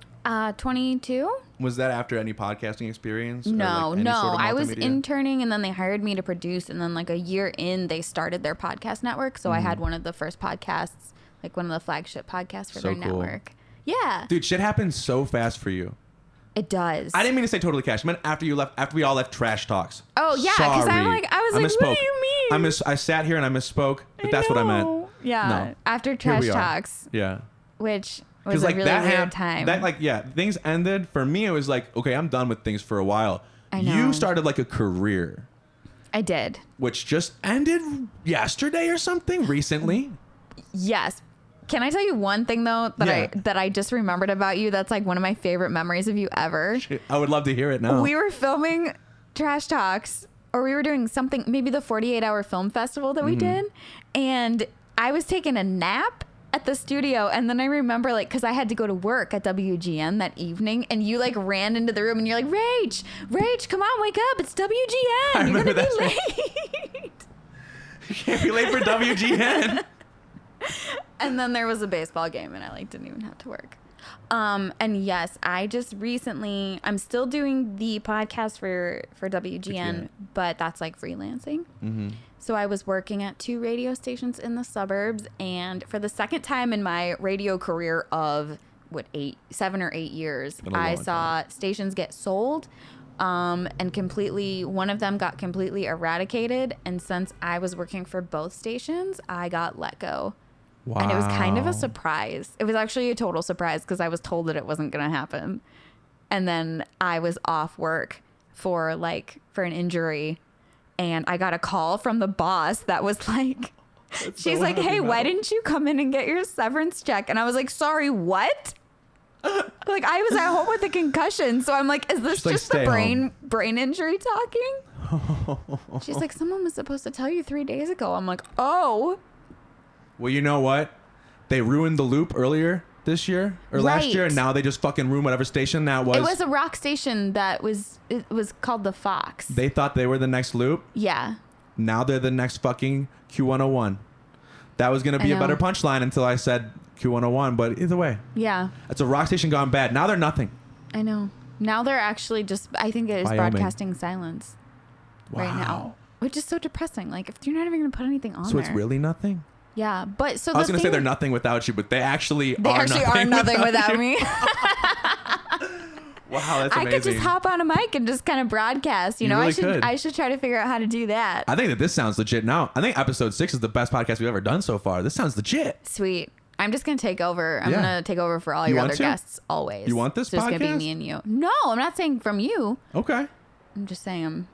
22. Was that after any podcasting experience? No, or like any sort of I was multimedia? interning, and then they hired me to produce, and then like a year in, they started their podcast network. So I had one of the first podcasts, like one of the flagship podcasts for their cool. network. Yeah, Dude, shit happens so fast for you. it does. I didn't mean to say Totally Cashed. I meant after we all left Trash Talks. Oh yeah, because I was like, what do you mean? I sat here and I misspoke, but that's what I meant. Yeah, No. after Trash we are. Talks, Yeah. which was a really weird time. Things ended. For me, it was like, okay, I'm done with things for a while. I know. You started like a career, I did. which just ended yesterday or something recently. Yes. Can I tell you one thing though Yeah. that I just remembered about you? That's like one of my favorite memories of you ever. I would love to hear it now. We were filming Trash Talks, or we were doing something, maybe the 48-hour film festival that we did, and I was taking a nap at the studio, and then I remember like, because I had to go to work at WGN that evening, and you like ran into the room and you're like, Rach, come on, wake up, it's WGN, you're gonna be late. You can't be late for WGN. And then there was a baseball game, and I like didn't even have to work. And yes, I just recently, I'm still doing the podcast for WGN, but that's like freelancing. So I was working at 2 radio stations in the suburbs, and for the second time in my radio career of 7 or 8 years, I saw stations get sold, and completely, one of them got completely eradicated. And since I was working for both stations, I got let go. Wow. And it was kind of a surprise. It was actually a total surprise because I was told that it wasn't going to happen. And then I was off work for an injury, and I got a call from the boss that was like, she's like, hey, why didn't you come in and get your severance check? And I was like, sorry, what? Like, I was at home with a concussion. So I'm like, is this She's just like, the brain injury talking? She's like, someone was supposed to tell you 3 days ago. I'm like, oh. Well, you know what? They ruined the loop earlier this year or last year, and now they just fucking ruin whatever station that was. It was a rock station it was called the Fox. They thought they were the next loop. Yeah. Now they're the next fucking Q101. That was going to be a better punchline until I said Q101, but either way. Yeah. It's a rock station gone bad. Now they're nothing. I know. Now they're actually just, I think it is Wyoming. broadcasting silence right now, which is so depressing. Like, if you're not even going to put anything on So there. it's really nothing? Yeah. But so I was going to say they're nothing without you, but they actually are nothing without me. Wow, that's amazing. I could just hop on a mic and just kind of broadcast. You know, really I should try to figure out how to do that. I think that this sounds legit now. I think episode 6 is the best podcast we've ever done so far. This sounds legit. Sweet. I'm just going to take over. I'm Yeah. going to take over for all You your want other to? guests always. You want this It's just going to be podcast? me and you. No, I'm not saying from you. Okay. I'm just saying I'm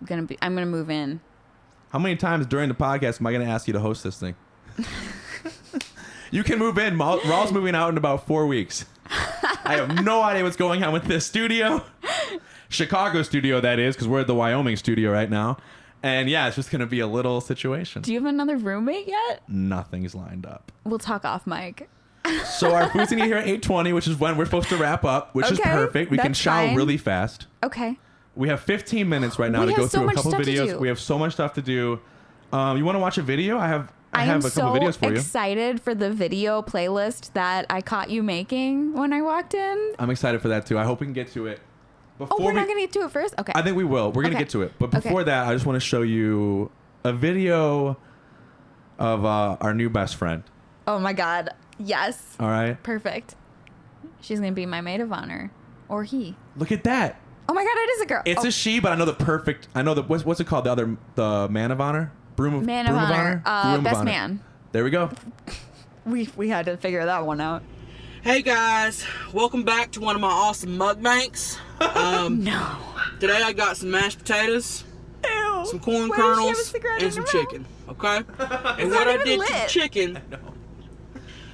going to move in. How many times during the podcast am I going to ask you to host this thing? You can move in. Raw's moving out in about 4 weeks. I have no idea what's going on with this studio. Chicago studio, that is, because we're at the Wyoming studio right now. And yeah, it's just going to be a little situation. Do you have another roommate yet? Nothing's lined up. We'll talk off mic. So our food's going to be here at 8:20, which is when we're supposed to wrap up, which is Okay, perfect. We can that's chow fine. really fast. Okay. We have 15 minutes right now We to go have so through a much couple stuff to videos. do. We have so much stuff to do. You want to watch a video? I have I am a couple videos for so you. excited for the video playlist that I caught you making when I walked in. I'm excited for that too. I hope we can get to it. Oh, we're not going to get to it first? Okay. I think we will. We're going to Okay. get to it. But before that, I just want to show you a video of our new best friend. Oh my God. Yes. All right? Perfect. She's going to be my maid of honor. Or he. Look at that. Oh my God, it is a girl. It's a she, but I know what's it called? The man of honor? Broom of Man of broom honor. Broom of Best honor. man. There we go. We had to figure that one out. Hey guys, welcome back to one of my awesome mukbanks. No. Today I got some mashed potatoes. Ew. some corn Why does she have a kernels, cigarette and in some her chicken. Okay? And not what I even did to the lit. chicken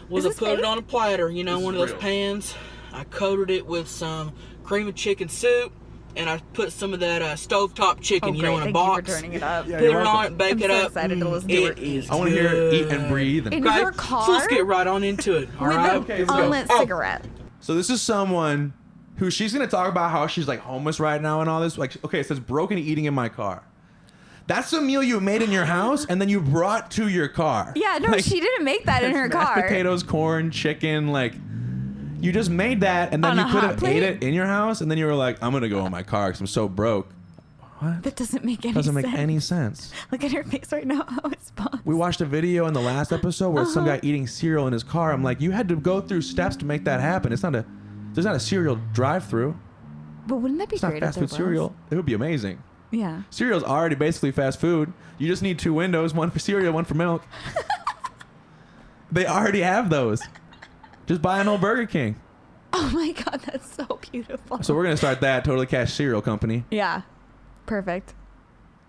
was I Is this put it fake? on a platter, you know, This one is of those real. pans. I coated it with some cream of chicken soup, and I put some of that stovetop chicken, Oh, you know, great. in a Thank box. you for turning it up. Yeah, Put it you're on welcome. it, bake I'm it so up. excited to listen to It it. is I want to hear her eat and breathe. In Okay, her car? so let's get right on into it. All With right. an Okay, let's go. unlit Oh. cigarette. So this is someone who she's gonna talk about how she's like homeless right now and all this. Like, okay, it says broken eating in my car. That's a meal you made in your house and then you brought to your car. Yeah, no, Like, she didn't make that in her mashed car. potatoes, corn, chicken, like. You just made that, and then On you a could hot have plate? ate it in your house, and then you were like, "I'm gonna go in my car because I'm so broke." What? That doesn't make any Doesn't sense. make any sense. Look at her face right now. How it's paused. We watched a video in the last episode where some Uh-huh. guy eating cereal in his car. I'm like, you had to go through steps to make that happen. There's not a cereal drive-through. But wouldn't that be It's not great if fast there food cereal. was? It would be amazing. Yeah. Cereal's already basically fast food. You just need 2 windows, one for cereal, one for milk. They already have those. Just buy an old Burger King. Oh my God, that's so beautiful. So we're gonna start that Totally Cashed Cereal Company. Yeah. Perfect.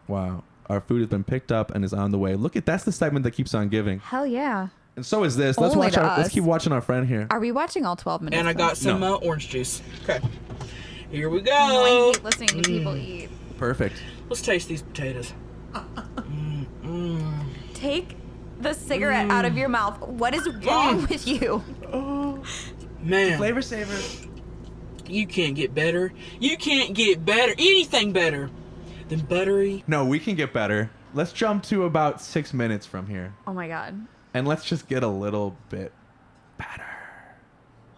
Wow. Our food has been picked up and is on the way. Look at that's the segment that keeps on giving. Hell yeah. And so is this. Let's Only watch to let's us. keep watching our friend here. Are we watching all 12 minutes? And I though? got some No. orange juice. Okay. Here we Oh, I go. hate listening to people eat. Perfect. Let's taste these potatoes. Take the cigarette out of your mouth. What is wrong with you? Man, Flavor saver. you can't get better. You can't get better. Anything better than buttery. No, we can get better. Let's jump to about 6 minutes from here. Oh my God. And let's just get a little bit better.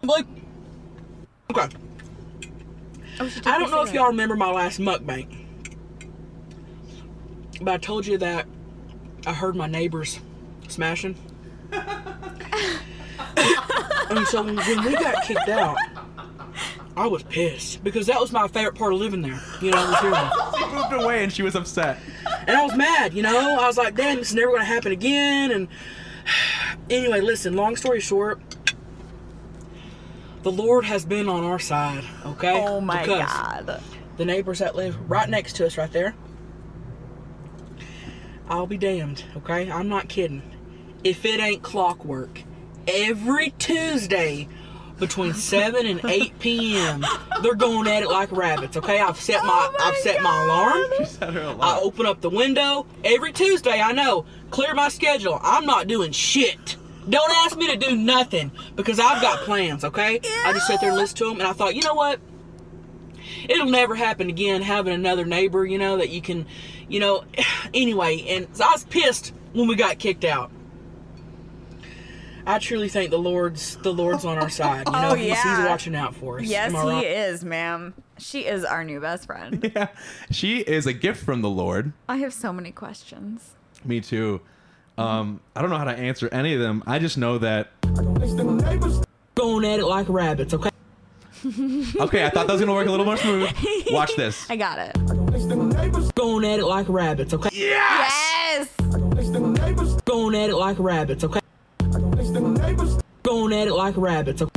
Like, okay. Oh, she took I the don't know if cigarette. y'all remember my last mukbang, but I told you that I heard my neighbors smashing. And so when we got kicked out, I was pissed because that was my favorite part of living there. You know, was hearing them. She moved away and she was upset. And I was mad, you know. I was like, damn, this is never going to happen again. And anyway, listen, long story short, the Lord has been on our side, okay? Oh my Because God. the neighbors that live right next to us right there, I'll be damned, okay? I'm not kidding. If it ain't clockwork, every Tuesday between 7 and 8 p.m., they're going at it like rabbits, okay? I've set my alarm. She said her a I lot. open up the window. Every Tuesday, I know. Clear my schedule. I'm not doing shit. Don't ask me to do nothing because I've got plans, okay? I just sit there and listen to them, and I thought, you know what? It'll never happen again having another neighbor, you know, that you can, you know. Anyway, and so I was pissed when we got kicked out. I truly think the Lord's on our side. You know, Oh, he's yeah. watching out for us. Yes, Am I right? he is, ma'am. She is our new best friend. Yeah. She is a gift from the Lord. I have so many questions. Me too. I don't know how to answer any of them. I just know that. Going at it like rabbits, okay? Okay, I thought that was gonna work a little more smooth. Watch this. I got it. Going at it like rabbits, okay? Yes! Going at it like rabbits, okay? Going at it like rabbits, okay?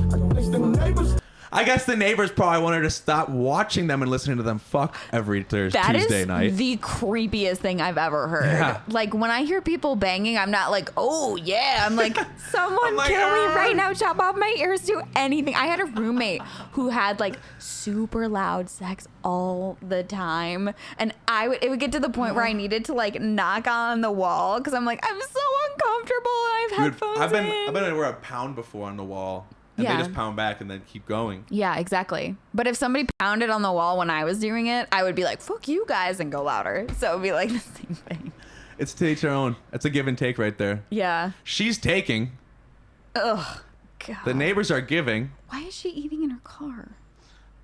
I guess the neighbors probably want her to stop watching them and listening to them fuck every Tuesday night. The creepiest thing I've ever heard. Yeah. Like when I hear people banging, I'm not like, oh yeah. I'm like, someone like, kill me "Ah." right now, chop off my ears, do anything. I had a roommate who had like super loud sex all the time, and it would get to the point where I needed to like knock on the wall because I'm like, I'm so uncomfortable and I have headphones I've in. been over a pound before on the wall, and Yeah. they just pound back and then keep going. Yeah, exactly. But if somebody pounded on the wall when I was doing it, I would be like, fuck you guys, and go louder. So it would be like the same thing. It's to each their own. It's a give and take right there. Yeah. She's taking. Ugh. God. The neighbors are giving. Why is she eating in her car?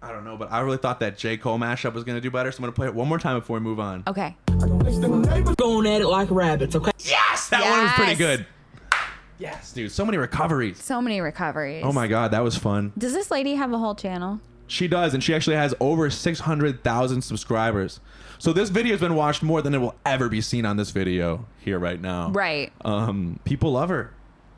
I don't know, but I really thought that J. Cole mashup was going to do better, so I'm going to play it one more time before we move on. Okay. Going at it like rabbits, okay? Yes! That one was pretty Yes. good. Yes, dude. So many recoveries. So many recoveries. Oh my God, that was fun. Does this lady have a whole channel? She does, and she actually has over 600,000 subscribers. So this video has been watched more than it will ever be seen on this video here right now. Right. People love her.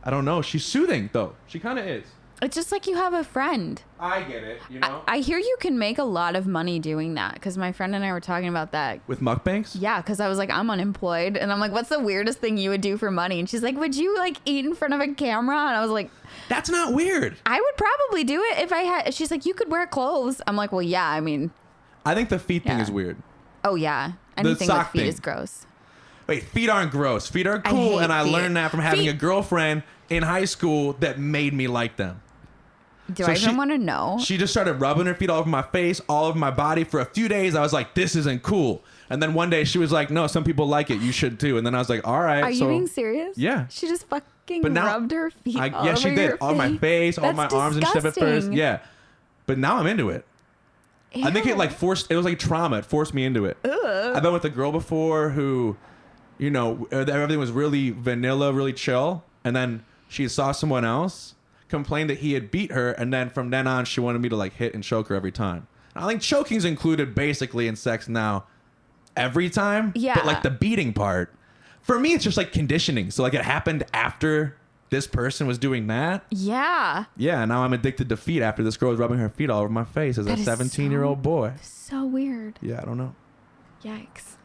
I don't know. She's soothing, though. She kind of is. It's just like you have a friend. I get it, you know? I hear you can make a lot of money doing that because my friend and I were talking about that. With mukbangs? Yeah, because I was like, I'm unemployed. And I'm like, what's the weirdest thing you would do for money? And she's like, would you like eat in front of a camera? And I was like, that's not weird. I would probably do it if I had. She's like, you could wear clothes. I'm like, well, yeah, I mean. I think the feet thing Yeah. is weird. Oh, yeah. Anything with sock feet thing. is gross. Wait, feet aren't gross. Feet are I cool, hate and I feet. learned that from having Feet- a girlfriend in high school that made me like them. Do So I even want to know? She just started rubbing her feet all over my face, all over my body. For a few days, I was like, this isn't cool. And then one day she was like, no, some people like it. You should too. And then I was like, all right. Are you being serious? Yeah. She just fucking But now- rubbed her feet all yeah, over she did. your On my face, on my That's arms and stuff at first. disgusting. Yeah. But now I'm into it. I think it like forced, it was like trauma. It forced me into it. I've been with a girl before who, you know, everything was really vanilla, really chill. And then she saw someone else, complained that he had beat her. And then from then on, she wanted me to like hit and choke her every time. I think choking's included basically in sex now every time. Yeah. But like the beating part, for me, it's just like conditioning. So like it happened after this person was doing that. Yeah. Yeah, now I'm addicted to feet after this girl was rubbing her feet all over my face as That a is 17-year-old boy. So weird. Yeah, I don't know. Yikes.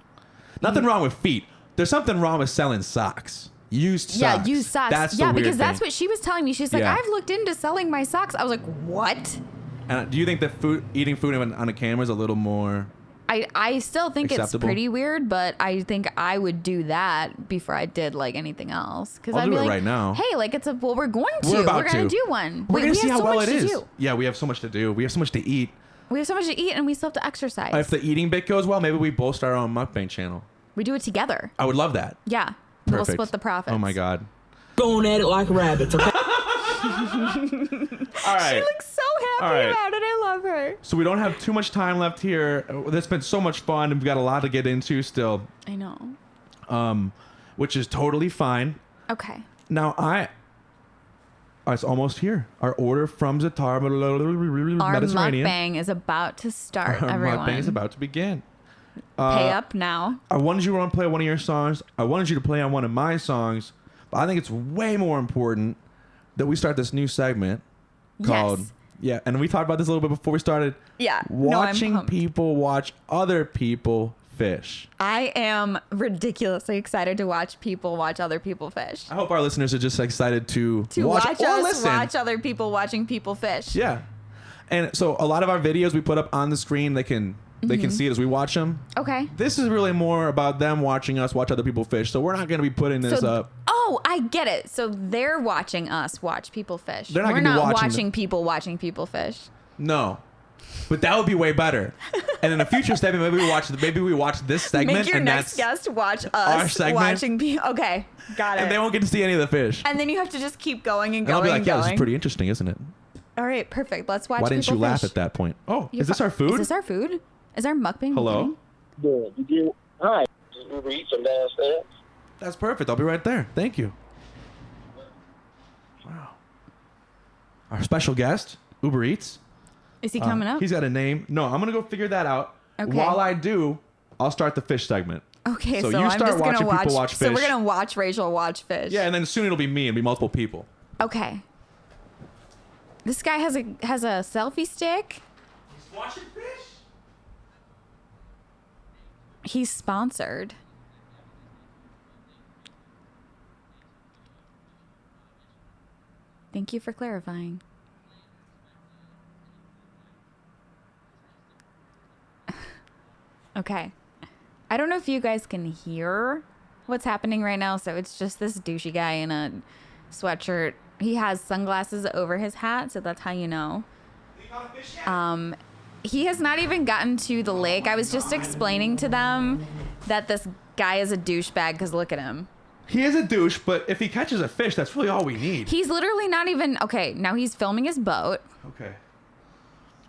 Nothing wrong with feet. There's something wrong with selling socks. Used socks. Yeah, used socks. That's the yeah, weird because that's thing. what she was telling me. She's like, Yeah. I've looked into selling my socks. I was like, what? And do you think that eating food on a camera is a little more... I still think Acceptable? it's pretty weird, but I think I would do that before I did like anything else. Because I'll I'd do be it like, right now. hey, like we're going to. We're about We're going to. to do one. We're going to see have how so well much it to is. do. Yeah, we have so much to do. We have so much to eat. We have so much to eat and we still have to exercise. If the eating bit goes well, maybe we both start our own mukbang channel. We do it together. I would love that. Yeah. We'll Perfect. split the profits. Oh my God. Going at it like rabbits, okay? All right. She looks so happy All right. about it. I love her. So we don't have too much time left here. That's been so much fun, and we've got a lot to get into still, I know. which is totally fine. Okay. Now it's almost here. Our order from Zatar Our Mediterranean. mukbang is about to start, Our everyone. mukbang is about to begin. Pay up now. I wanted you to play one of your songs. I wanted you to play on one of my songs. But I think it's way more important that we start this new segment called... Yes. Yeah, and we talked about this a little bit before we started. Yeah. No, I'm Watching pumped. people watch other people fish. I am ridiculously excited to watch people watch other people fish. I hope our listeners are just excited to Watch or us listen. watch other people watching people fish. Yeah. And so a lot of our videos we put up on the screen, they can see it as we watch them. Okay. This is really more about them watching us watch other people fish. So we're not going to be putting this up. Oh, I get it. So they're watching us watch people fish. They're not We're gonna be not watching watching people fish. No. But that would be way better. And in a future segment, maybe we watch this segment. Make your and next that's guest watch our us segment. watching people. Okay, got it. And they won't get to see any of the fish. And then you have to just keep going and And I'll going be like, and yeah, going. this is pretty interesting, isn't it? All right, perfect. Let's watch Why didn't you people laugh fish. at that point? Oh, You're is this fi- our food? Is this our food? Is our mukbang Hello? beginning? Hi. Just Uber Eats from downstairs. That's perfect. I'll be right there. Thank you. Wow. Our special guest, Uber Eats. Is he coming up? He's got a name. No, I'm going to go figure that out. Okay. While I do, I'll start the fish segment. Okay, So so you I'm start just gonna watching watch. people watch So we're fish. gonna watch Rachel watch fish. Yeah, and then soon it'll be me and be multiple people. Okay. This guy has a selfie stick. He's watching fish? He's sponsored. Thank you for clarifying. Okay. I don't know if you guys can hear what's happening right now, so it's just this douchey guy in a sweatshirt. He has sunglasses over his hat, so that's how you know. He has not even gotten to the lake. I was just explaining to them that this guy is a douchebag because look at him. He is a douche, but if he catches a fish, that's really all we need. He's literally not even... Okay, now he's filming his boat. Okay.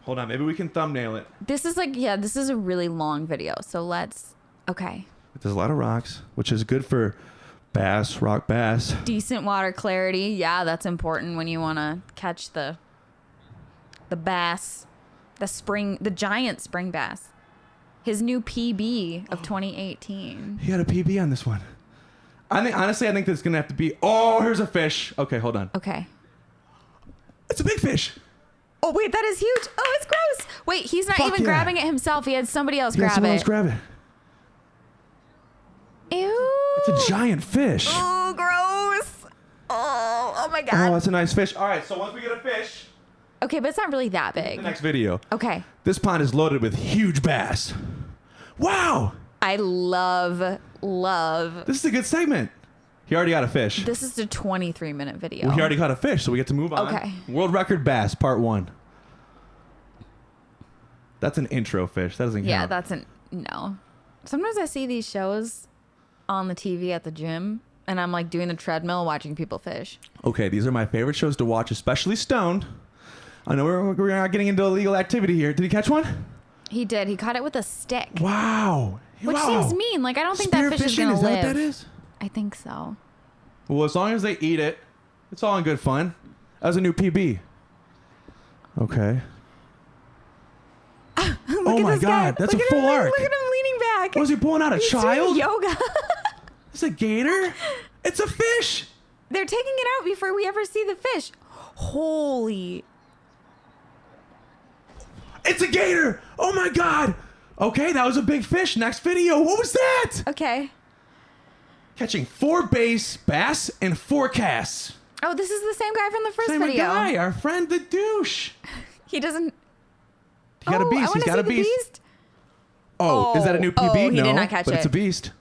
Hold on. Maybe we can thumbnail it. This is like... Yeah, this is a really long video, so let's... Okay. There's a lot of rocks, which is good for bass, rock bass. Decent water clarity. Yeah, that's important when you want to catch the bass. The giant spring bass. His new PB of 2018. He had a PB on this one. Honestly, I think there's going to have to be... Oh, here's a fish. Okay, hold on. Okay. It's a big fish. Oh, wait, that is huge. Oh, it's gross. Wait, he's not even grabbing it himself. He had somebody else grab Someone it. else grab it. Ew. It's a giant fish. Oh, gross. Oh my God. Oh, that's a nice fish. All right, so once we get a fish. Okay, but it's not really that big. The next video. Okay. This pond is loaded with huge bass. Wow. I love. This is a good segment. He already got a fish. This is a 23-minute video. Well, he already got a fish, so we get to move on. Okay. World record bass, part 1. That's an intro fish. That doesn't count. Yeah, that's no. Sometimes I see these shows on the TV at the gym, and I'm like doing the treadmill watching people fish. Okay, these are my favorite shows to watch, especially stoned. I know we're not getting into illegal activity here. Did he catch one? He did. He caught it with a stick. Wow. Which Wow. seems mean. Like, I don't think Spear that fish is fishing, going to live. Is that what that is? I think so. Well, as long as they eat it, it's all in good fun. As a new PB. Okay. Oh my God, that's a full arc. Look at him leaning back. Was he pulling out a He's child? doing yoga. It's a gator. It's a fish. They're taking it out before we ever see the fish. Holy. It's a gator. Oh my God. Okay, that was a big fish. Next video. What was that? Okay. Catching 4 bass and 4 casts. Oh, this is the same guy from the first Same video. guy, our friend the douche. He doesn't. He got a beast. He's got a beast. Beast. Oh, is that a new PB? Oh, he no, did not catch but it. it's a beast.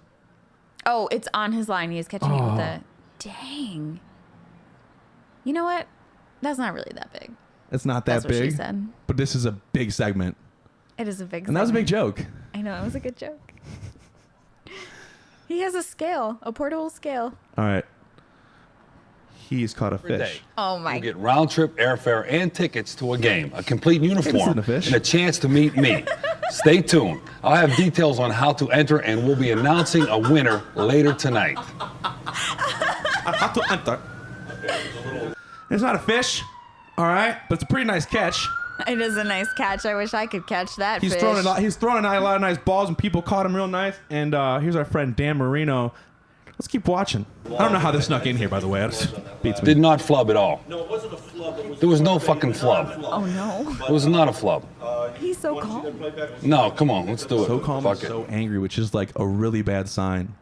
Oh, it's on his line. He's catching it with a. Dang. You know what? That's not really that big. It's not that That's what she big. said. But this is a big segment. It is a big. And that was a big joke. I know, it was a good joke. He has a scale, a portable scale. All right. He's caught a fish. Oh my! You get round trip airfare and tickets to a game, a complete this uniform, isn't a fish. and a chance to meet me. Stay tuned. I'll have details on how to enter, and we'll be announcing a winner later tonight. It's not a fish. All right, but it's a pretty nice catch. It is a nice catch. I wish I could catch that He's fish. throwing a lot of nice balls, and people caught him real nice. And here's our friend Dan Marino. Let's keep watching. I don't know how this snuck in here, by the way. That just beats me. Did not flub at all. No, it wasn't a flub. There was no fucking flub. Oh no! It was not a flub. He's so calm. No, come on, let's do it. So calm Fuck and it. so angry, which is like a really bad sign.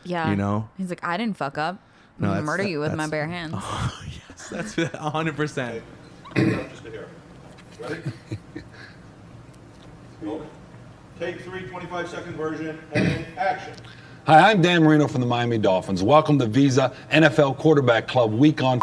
Yeah. You know? He's like, I didn't fuck up. No, I'm that's- murder you with my that's- bare hands. Oh, yes, that's 100%. Ready? Take 3, 25-second version, and action. Hi, I'm Dan Marino from the Miami Dolphins. Welcome to Visa NFL Quarterback Club Week on.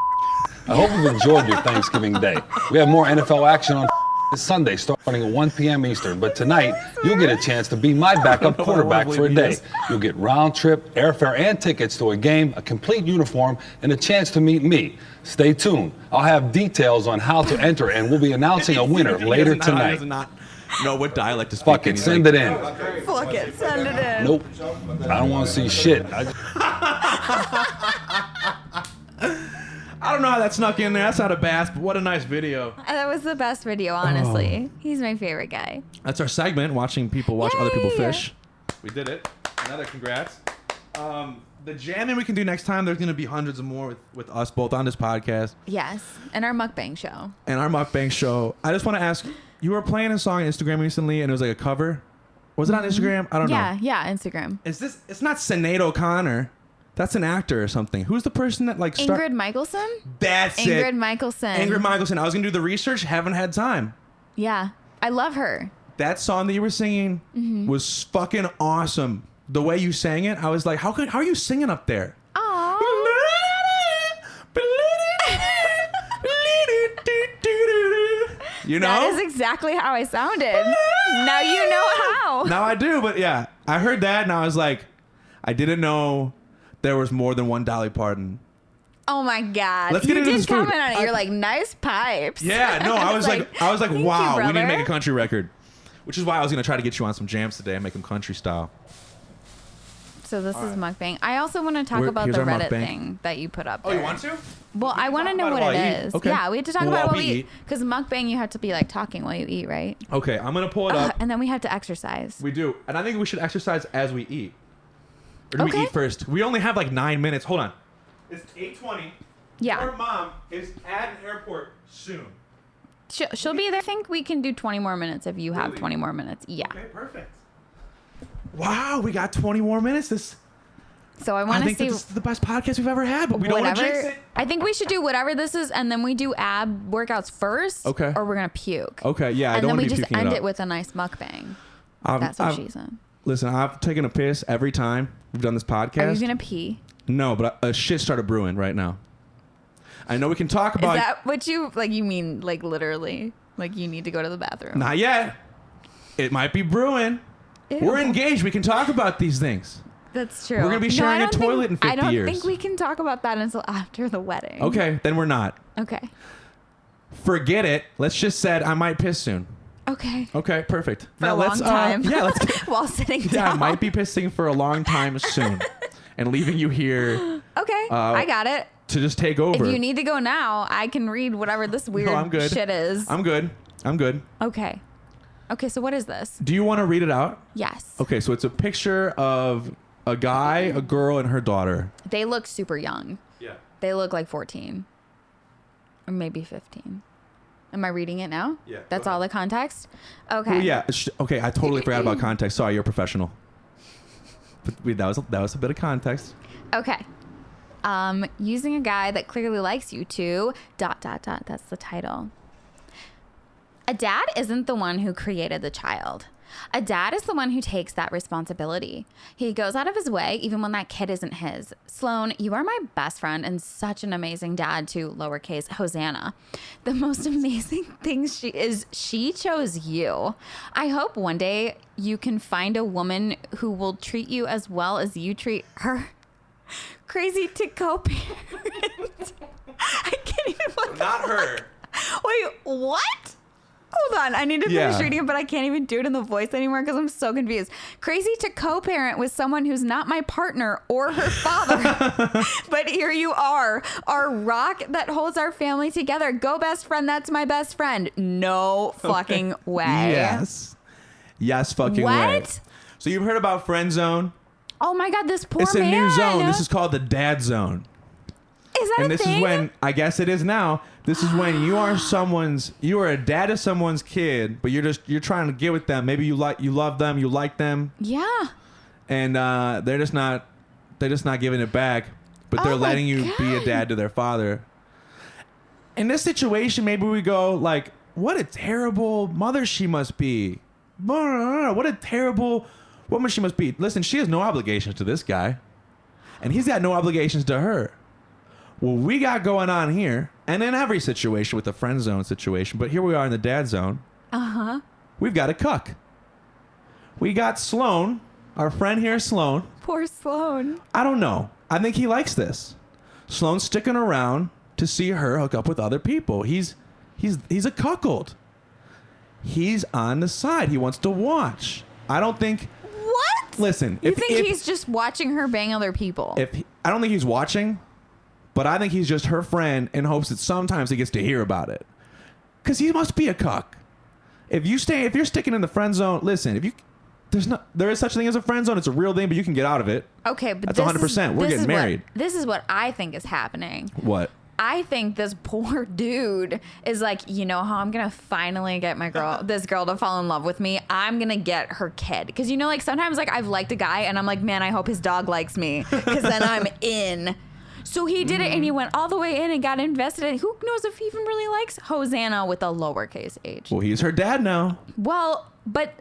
I hope you've enjoyed your Thanksgiving Day. We have more NFL action on this Sunday starting at 1 p.m. Eastern. But tonight, you'll get a chance to be my backup quarterback for a day. You'll get round trip, airfare, and tickets to a game, a complete uniform, and a chance to meet me. Stay tuned. I'll have details on how to enter, and we'll be announcing a winner later tonight. He does not know what dialect to speak. Fuck it, send it in. Fuck it, send it in. Nope. I don't want to see shit. I don't know how that snuck in there. That's not a bass, but what a nice video. That was the best video, honestly. He's my favorite guy. That's our segment, watching people watch other people Yay! fish. We did it. Another congrats. The jamming we can do next time, there's going to be hundreds of more with us both on this podcast Yes, and our mukbang show. and our mukbang show. I just want to ask, you were playing a song on Instagram recently and it was like a cover. Was it on Instagram? I don't know. Yeah, Instagram. It's not Sinead O'Connor. That's an actor or something. Who's the person that like Ingrid Michaelson? That's it. Ingrid Michaelson. Ingrid Michaelson. I was going to do the research. Haven't had time. Yeah, I love her. That song that you were singing was fucking awesome. The way you sang it, I was like, how are you singing up there? Aww. You know? That is exactly how I sounded. Now you know how. Now I do, but yeah. I heard that and I was like, I didn't know there was more than one Dolly Parton. Oh my God. Let's get into this did food. comment on it. You're like, nice pipes. Yeah, no, I was like, "Thank you, wow, we need to brother." make a country record. Which is why I was going to try to get you on some jams today and make them country style. So this is mukbang. I also want to talk about here's the our Reddit mukbang. thing that you put up Oh, there. you want to? Well, I want to know about what it it while I eat. is. Okay. Yeah, we have to talk Well, about it while while we we eat. eat. Because mukbang, you have to be like talking while you eat, right? Okay, I'm going to pull it up. And then we have to exercise. We do. And I think we should exercise as we eat. Or do we Okay. eat first? We only have like 9 minutes. Hold on. It's 8:20. Yeah. Your mom is at an airport soon. She'll be there. I think we can do 20 more minutes if you have Really? 20 more minutes. Yeah. Okay, perfect. Wow, we got 20 more minutes. So I I want to think see this is the best podcast we've ever had, but we don't want to jinx whatever. it. I think we should do whatever this is, and then we do ab workouts first. Okay. Or we're gonna puke. Okay, yeah, I And don't then want we to be just puking end it it up. with a nice mukbang. I've- That's what I've- she said. Listen, I've taken a piss every time we've done this podcast. Are you gonna pee? No, but a shit started brewing right now. I know we can talk about. Is that what you like? You mean like literally? Like you need to go to the bathroom? Not yet. It might be brewing. Ew. We're engaged. We can talk about these things. That's true. We're gonna be No, sharing I a don't toilet think, in 50 I don't years. think we can talk about that until after the wedding. Okay, then we're not. Okay. Forget it. Let's just said I might piss soon. Okay. Okay, perfect. For a long let's time. yeah, let's get, While sitting down. yeah, I might be pissing for a long time soon, and leaving you here Okay. I got it. to just take over. If you need to go now, I can read whatever this weird No, I'm good. shit is. I'm good. Okay. Okay, so what is this? Do you want to read it out? Yes. Okay, so it's a picture of a guy, a girl, and her daughter. They look super young. Yeah. They look like 14. Or maybe 15. Am I reading it now? Yeah, That's go all the context? Okay. Oh, yeah. Okay, I totally forgot about context. Sorry, you're a professional. But that was a bit of context. Okay. Using a guy that clearly likes you to ... That's the title. A dad isn't the one who created the child. A dad is the one who takes that responsibility. He goes out of his way even when that kid isn't his. Sloan, you are my best friend and such an amazing dad to lowercase Hosanna. The most amazing thing she chose you. I hope one day you can find a woman who will treat you as well as you treat her. Crazy to co-parent. I can't even look. Not her. Wait, what? Hold on, I need to finish Yeah. reading it, but I can't even do it in the voice anymore because I'm so confused. Crazy to co-parent with someone who's not my partner or her father. But here you are, our rock that holds our family together. Go best friend, that's my best friend. No fucking way. Yes. Yes, fucking What? way. So you've heard about friend zone? Oh my God, this poor It's a man. new zone. This is called the dad zone. Is that And a this thing? is when, I guess it is now, this is when you are a dad to someone's kid, but you're trying to get with them. Maybe you love them, you like them, Yeah. and they're just not giving it back, but they're Oh my letting you be a God. dad to their father. In this situation, maybe we go like, what a terrible mother she must be. What a terrible woman she must be. Listen, she has no obligations to this guy, and he's got no obligations to her. What we got going on here, and in every situation with the friend zone situation, but here we are in the dad zone. Uh-huh. We've got a cuck. We got Sloan, our friend here, Sloan. Poor Sloan. I don't know. I think he likes this. Sloan's sticking around to see her hook up with other people. He's a cuckold. He's on the side. He wants to watch. I don't think. What? Listen, You think he's just watching her bang other people? I don't think he's watching, but I think he's just her friend in hopes that sometimes he gets to hear about it. Because he must be a cuck. If you're sticking in the friend zone, listen, there is such a thing as a friend zone. It's a real thing, but you can get out of it. Okay, but That's this 100%. We're this getting is married. This is what I think is happening. What? I think this poor dude is like, you know how I'm gonna finally get this girl to fall in love with me? I'm gonna get her kid. Because like sometimes like I've liked a guy and I'm like, man, I hope his dog likes me because then I'm in. So he did it and he went all the way in and got invested in. Who knows if he even really likes Hosanna with a lowercase h? Well, he's her dad now. Well, but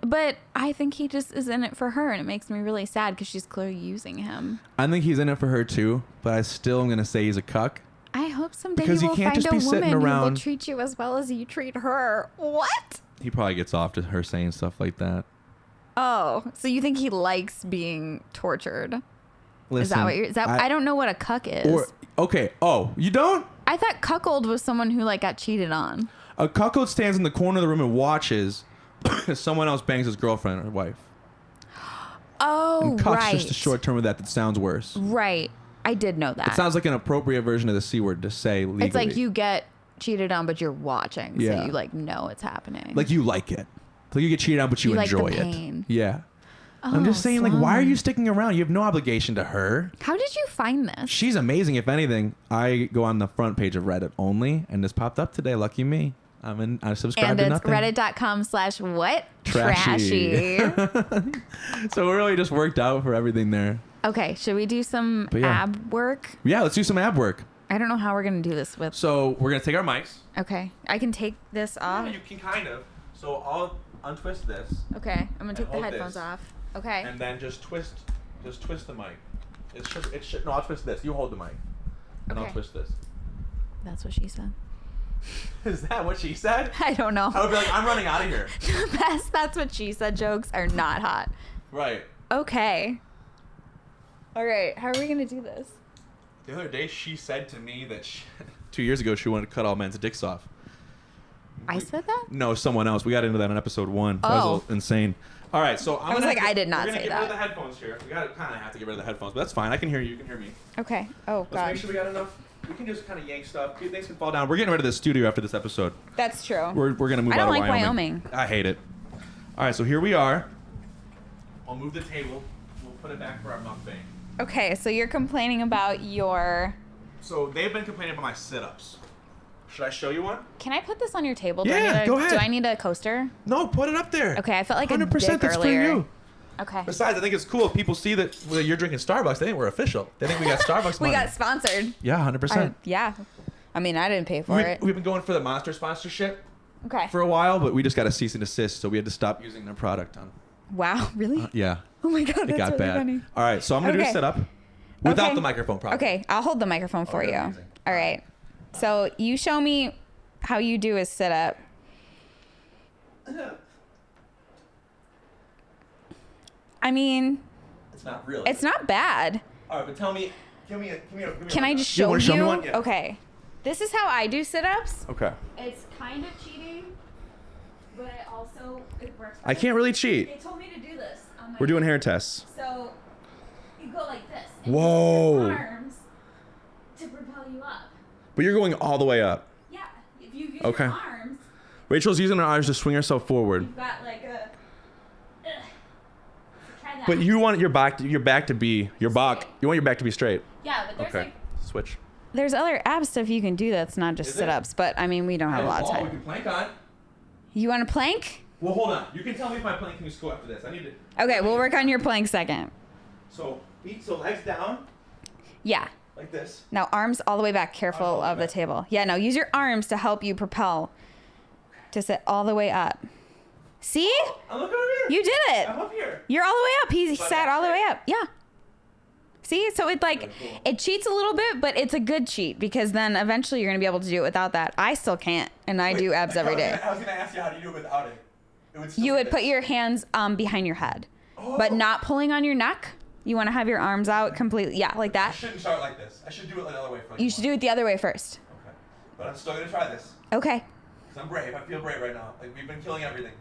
I think he just is in it for her, and it makes me really sad because she's clearly using him. I think he's in it for her too, but I still am going to say he's a cuck. I hope someday Because you he will can't find just a be sitting woman who will around- treat you as well as you treat her. What? He probably gets off to her saying stuff like that. Oh, so you think he likes being tortured? Listen, Is that what you're? Is that I don't know what a cuck is. Okay. Oh, you don't? I thought cuckold was someone who like got cheated on. A cuckold stands in the corner of the room and watches as someone else bangs his girlfriend or wife. Oh, And cuck's right. just a short term of that sounds worse. Right. I did know that. It sounds like an appropriate version of the C word to say legally. It's like you get cheated on, but you're watching, Yeah. so you know it's happening. Like you like it. Like you get cheated on, but you You like enjoy the it. pain. Yeah. I'm just saying, like, why are you sticking around? You have no obligation to her. How did you find this? She's amazing. If anything, I go on the front page of Reddit only, and this popped up today. Lucky me. I subscribe to nothing. And it's reddit.com/what? Trashy. So it really just worked out for everything there. Okay, should we do some ab work? Yeah, let's do some ab work. I don't know how we're going to do this with. So we're going to take our mics. Okay, I can take this off. Yeah, you can kind of. So I'll untwist this. Okay, I'm going to take the hold headphones this. off. Okay. And then just twist the mic. No, I'll twist this. You hold the mic. And I'll twist this. That's what she said. Is that what she said? I don't know. I would be like, I'm running out of here. The best that's what she said jokes are not hot. Right. Okay. All right, how are we going to do this? The other day, she said to me that 2 years ago, she wanted to cut all men's dicks off. I said that? No, someone else. We got into that in episode 1. That was a little insane. All right, so I was like, I did not say We're going to get that. rid of the headphones here. We got to kind of have to get rid of the headphones, but that's fine. I can hear you. You can hear me. Okay. Oh, Let's God. make sure we got enough. We can just kind of yank stuff. Things can fall down. We're getting rid of the studio after this episode. That's true. We're going to move I out don't of like Wyoming. I hate it. All right, so here we are. I'll move the table. We'll put it back for our mukbang. Okay, so you're complaining about your... So they've been complaining about my sit-ups. Should I show you one? Can I put this on your table? Yeah, go ahead. Do I need a coaster? No, put it up there. Okay, I felt like 100% a dick that's earlier. for you. Okay. Besides, I think it's cool if people see that you're drinking Starbucks. They think we're official. They think we got Starbucks money. We got sponsored. Yeah, 100%. Yeah. I mean, I didn't pay for it. We've been going for the Monster sponsorship Okay. for a while, but we just got a cease and desist, so we had to stop using their product. Wow, really? Yeah. Oh my God, It that's got really bad. funny. All right, so I'm going to do a Okay. sit-up without Okay. the microphone, probably. Okay, I'll hold the microphone for Okay, you. amazing. All right. So you show me how you do a sit-up. I mean, It's not real. it's not bad. All right, but tell me, give me a Can I just You show wanna you? show me one? Yeah. Okay. This is how I do sit-ups. Okay. It's kind of cheating, but it works. I can't really cheat. They told me to do this. On my We're doing hair tests. So you go like this. And Whoa. use your arms to propel you up. But you're going all the way up. Yeah. If you use Okay. your arms, Rachel's using her arms to swing herself forward. you've got like a. So try that. But you want your back to be your back. You want your back to be straight. Yeah, but there's Okay. Switch. there's other ab stuff you can do that's not just Is it? sit-ups. But I mean, we don't have a lot of We time. can plank on. You want to plank? Well, hold on. You can tell me if my plank can just go after this. I need to. Okay, we'll work on your plank second. So legs down Yeah. like this. Now arms all the way back. Careful Arms all the way of the back. table. Yeah. Now use your arms to help you propel. To sit all the way up. See? I'm looking over here. You did it. I'm up here. You're all the way up. He But sat all the way that's up. Yeah. See? So it like Very cool. it cheats a little bit, but it's a good cheat because then eventually you're gonna be able to do it without that. I still can't, and I do abs every day. I was gonna ask you how do you do it without it. You would put your hands behind your head, but not pulling on your neck. You want to have your arms out completely. Yeah, like I that. shouldn't start like this. I should do it the other way first. You should do it the other way first. Okay. But I'm still gonna try this. Okay. Because I'm brave. I feel brave right now. Like we've been killing everything.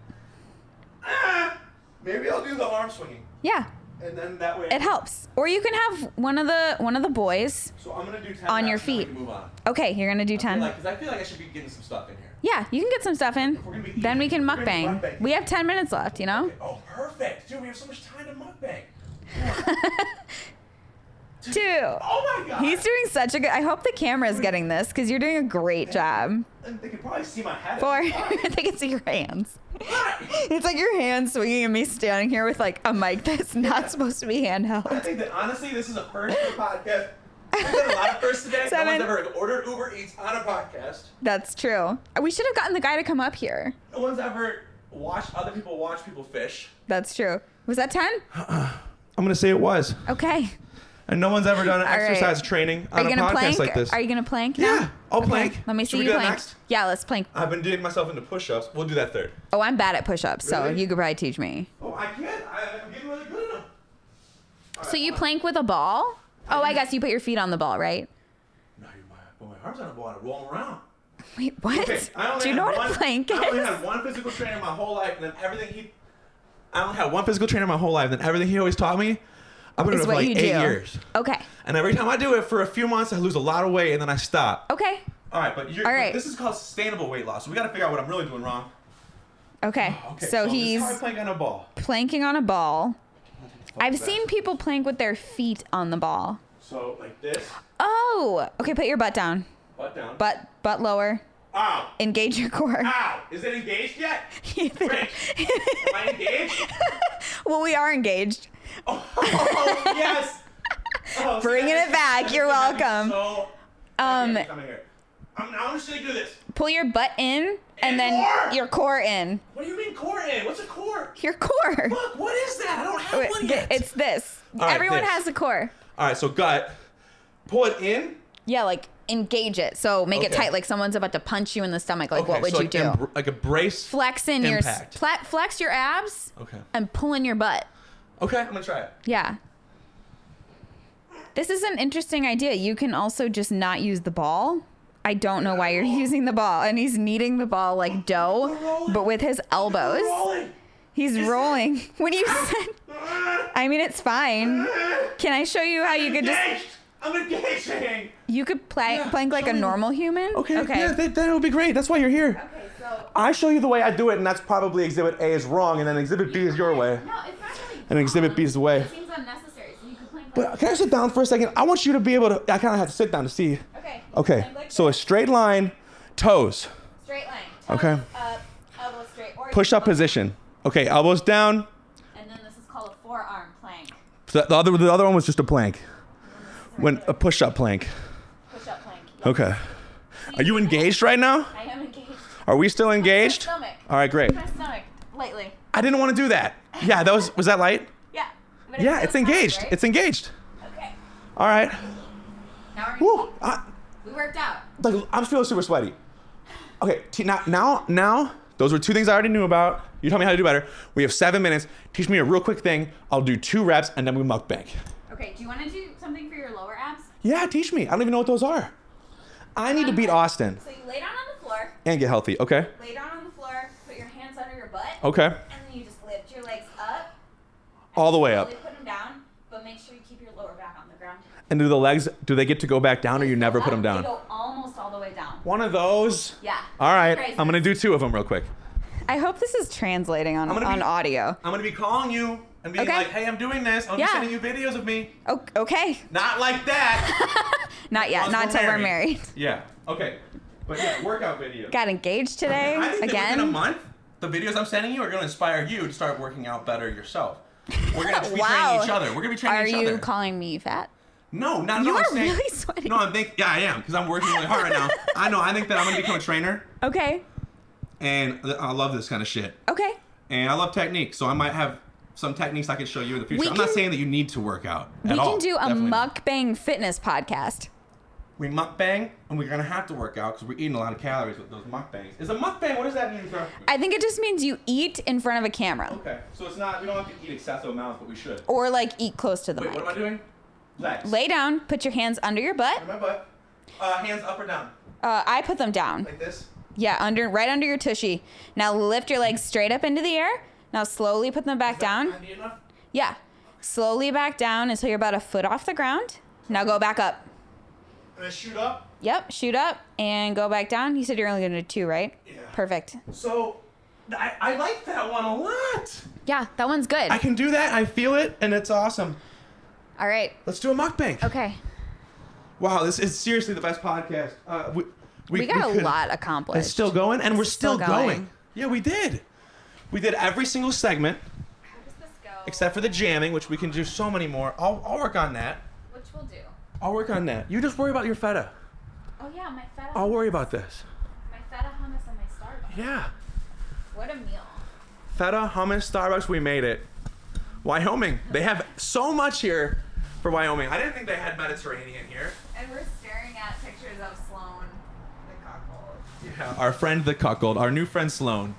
Maybe I'll do the arm swinging. Yeah, And then that way it helps. Or you can have one of the boys. So I'm gonna do 10 On your reps, and then we feet. can move on. Okay, you're gonna do 10. Because I feel like I should be getting some stuff in here. Yeah, you can get some stuff in. We're gonna be Then we eating. can We're gonna be mukbang. mukbang. We have 10 minutes left, you know? Okay. Oh, perfect. Dude, we have so much time to mukbang. 2. Oh my god. He's doing such a good. I hope the camera is getting this because you're doing a great job. And they can probably see my head. 4. They can see your hands. It's like your hands swinging and me standing here with like a mic that's not supposed to be I handheld. think that honestly, this is a first for the podcast. We've done a lot of firsts today. 7. No one's ever ordered Uber Eats on a podcast. That's true. We should have gotten the guy to come up here. No one's ever watched other people watch people fish. That's true. Was that 10? I'm gonna say it was. Okay. And no one's ever done an All right. exercise training Are on you a gonna podcast plank? like this. Are you gonna plank? Yeah, now? I'll Okay, plank. Let me Should see we you do that plank. next? Yeah, let's plank. I've been doing myself into push-ups. We'll do that third. Oh, I'm bad at push-ups, so Really? you could probably teach me. Oh, I can. I'm getting really good at them. So you plank with a ball? Oh, I guess you put your feet on the ball, right? No, you might put my arms on the ball and roll 'em around. Wait, what? Okay, I only Do you know had what a plank is? I only had one physical trainer my whole life, and then everything he. I only had one physical trainer my whole life, and then everything he always taught me. I've been doing Is it for what like you 8 do. years. Okay. And every time I do it for a few months, I lose a lot of weight, and then I stop. Okay. All right, but All right. this is called sustainable weight loss. So we got to figure out what I'm really doing wrong. Okay. Okay. So this is he's how I plank on a ball. planking on a ball. I've seen people plank with their feet on the ball. So like this. Oh, okay. Put your butt down. Butt down. Butt lower. Ow. Engage your core. Ow. Is it engaged yet? Great. Am I engaged? Well, we are engaged. Oh yes. Oh, Bringing it back. You're welcome. So, come here. I'm just gonna do this. Pull your butt in and then more? your core in. What do you mean core in? What's a core? Your core. Look, what is that? I don't have one yet. It's this. All right, Everyone this. has a core. All right, so gut. Pull it in. Yeah, like engage it. So make it Okay. tight, like someone's about to punch you in the stomach. Like, Okay, what would so you do? like a brace. Flex in impact. flex your abs. Okay. And pull in your butt. Okay, I'm gonna try it. Yeah. This is an interesting idea. You can also just not use the ball. I don't know why you're using the ball. And he's kneading the ball like dough, but with his elbows. He's rolling. When you said, I mean, it's fine. Can I show you how you could just... I'm engaging. You could plank like a normal human? Okay. Yeah, that would be great. That's why you're here. Okay, so... I show you the way I do it, and that's probably Exhibit A is wrong, and then Exhibit B is your way. No, it's not really And Exhibit B is the way. It seems unnecessary, so you could plank But can I sit down for a second? I want you to be able to... I kind of have to sit down to see. Okay. Okay. Plank like So a this. straight line, toes. Straight line. Toes Okay. Up, elbows straight. Or Push up position. Okay, elbows down. And then this is called a forearm plank. So the other one was just a plank. When a push-up plank. Push up plank. Okay. Are you engaged right now? I am engaged. Are we still engaged? Stomach. All right, great. My stomach. Lightly. I didn't want to do that. Yeah, that was that light? Yeah. But it Yeah, feels it's engaged. fine, right? It's engaged. Okay. All right. Now we're Woo. we worked out. Like, I'm feeling super sweaty. Okay, now, those were two things I already knew about. You tell me how to do better. We have 7 minutes. Teach me a real quick thing. I'll do 2 reps and then we mukbang. Okay, do you want to do something for your lower abs? Yeah, teach me. I don't even know what those are. I need to beat Austin So you lay down on the floor. and get healthy. Okay. Lay down on the floor. Put your hands under your butt. Okay. And then you just lift your legs up. All the way up. Slowly put them down, but make sure you keep your lower back on the ground. And do the legs, do they get to go back down or you never put them They down? go almost all the way down. One of those. Yeah. All right. Crazy. I'm going to do 2 of them real quick. I hope this is translating on audio. I'm going to be calling you and being Okay. like, hey, I'm doing this. I'm Yeah. sending you videos of me. Oh, okay. Not like that. Not yet. Once Not we're till we're married. Yeah. Okay. But yeah, workout videos. Got engaged today I think that within a again. month, the videos I'm sending you are going to inspire you to start working out better yourself. We're going to be Wow. training each other. We're going to be training Are each other. you calling me fat? No, not at You all. I'm are saying- really sweating. No, I'm thinking. Yeah, I am because I'm working really hard right now. I know. I think that I'm going to become a trainer, Okay. and I love this kind of shit. Okay. And I love techniques, so I might have some techniques I can show you in the future. We I'm not can- saying that you need to work out We at all. can do a Definitely not. mukbang fitness podcast. We mukbang, and we're gonna have to work out because we're eating a lot of calories with those mukbangs. Is a mukbang? What does that mean, sir? I think it just means you eat in front of a camera. Okay, so it's not. We don't have to eat excessive amounts, but we should. Or like eat close to the Wait, mic. what am I doing? Legs. Lay down, put your hands under your butt. My butt. Hands up or down? I put them down. Like this. Yeah, right under your tushy. Now lift your legs straight up into the air. Now slowly put them back down. Handy enough? Yeah. Slowly back down until you're about a foot off the ground. Now go back up. And then shoot up. Yep, shoot up and go back down. You said you're only gonna do 2, right? Yeah. Perfect. So, I like that one a lot. Yeah, that one's good. I can do that. I feel it, and it's awesome. All right. Let's do a mukbang. Okay. Wow, this is seriously the best podcast. We got a could- lot accomplished. It's still going, and we're still still going. going. Yeah, we did. We did every single segment How does this go? except for the jamming, which we can do so many more. I'll work on that. Which we'll do. I'll work on that. You just worry about your feta. Oh yeah, my feta. I'll worry about this. My feta hummus and my Starbucks. Yeah. What a meal. Feta, hummus, Starbucks, we made it. Wyoming. They have so much here for Wyoming. I didn't think they had Mediterranean here. And we're staring at pictures of Sloan, the cuckold. Yeah. Our friend the cuckold, our new friend Sloan.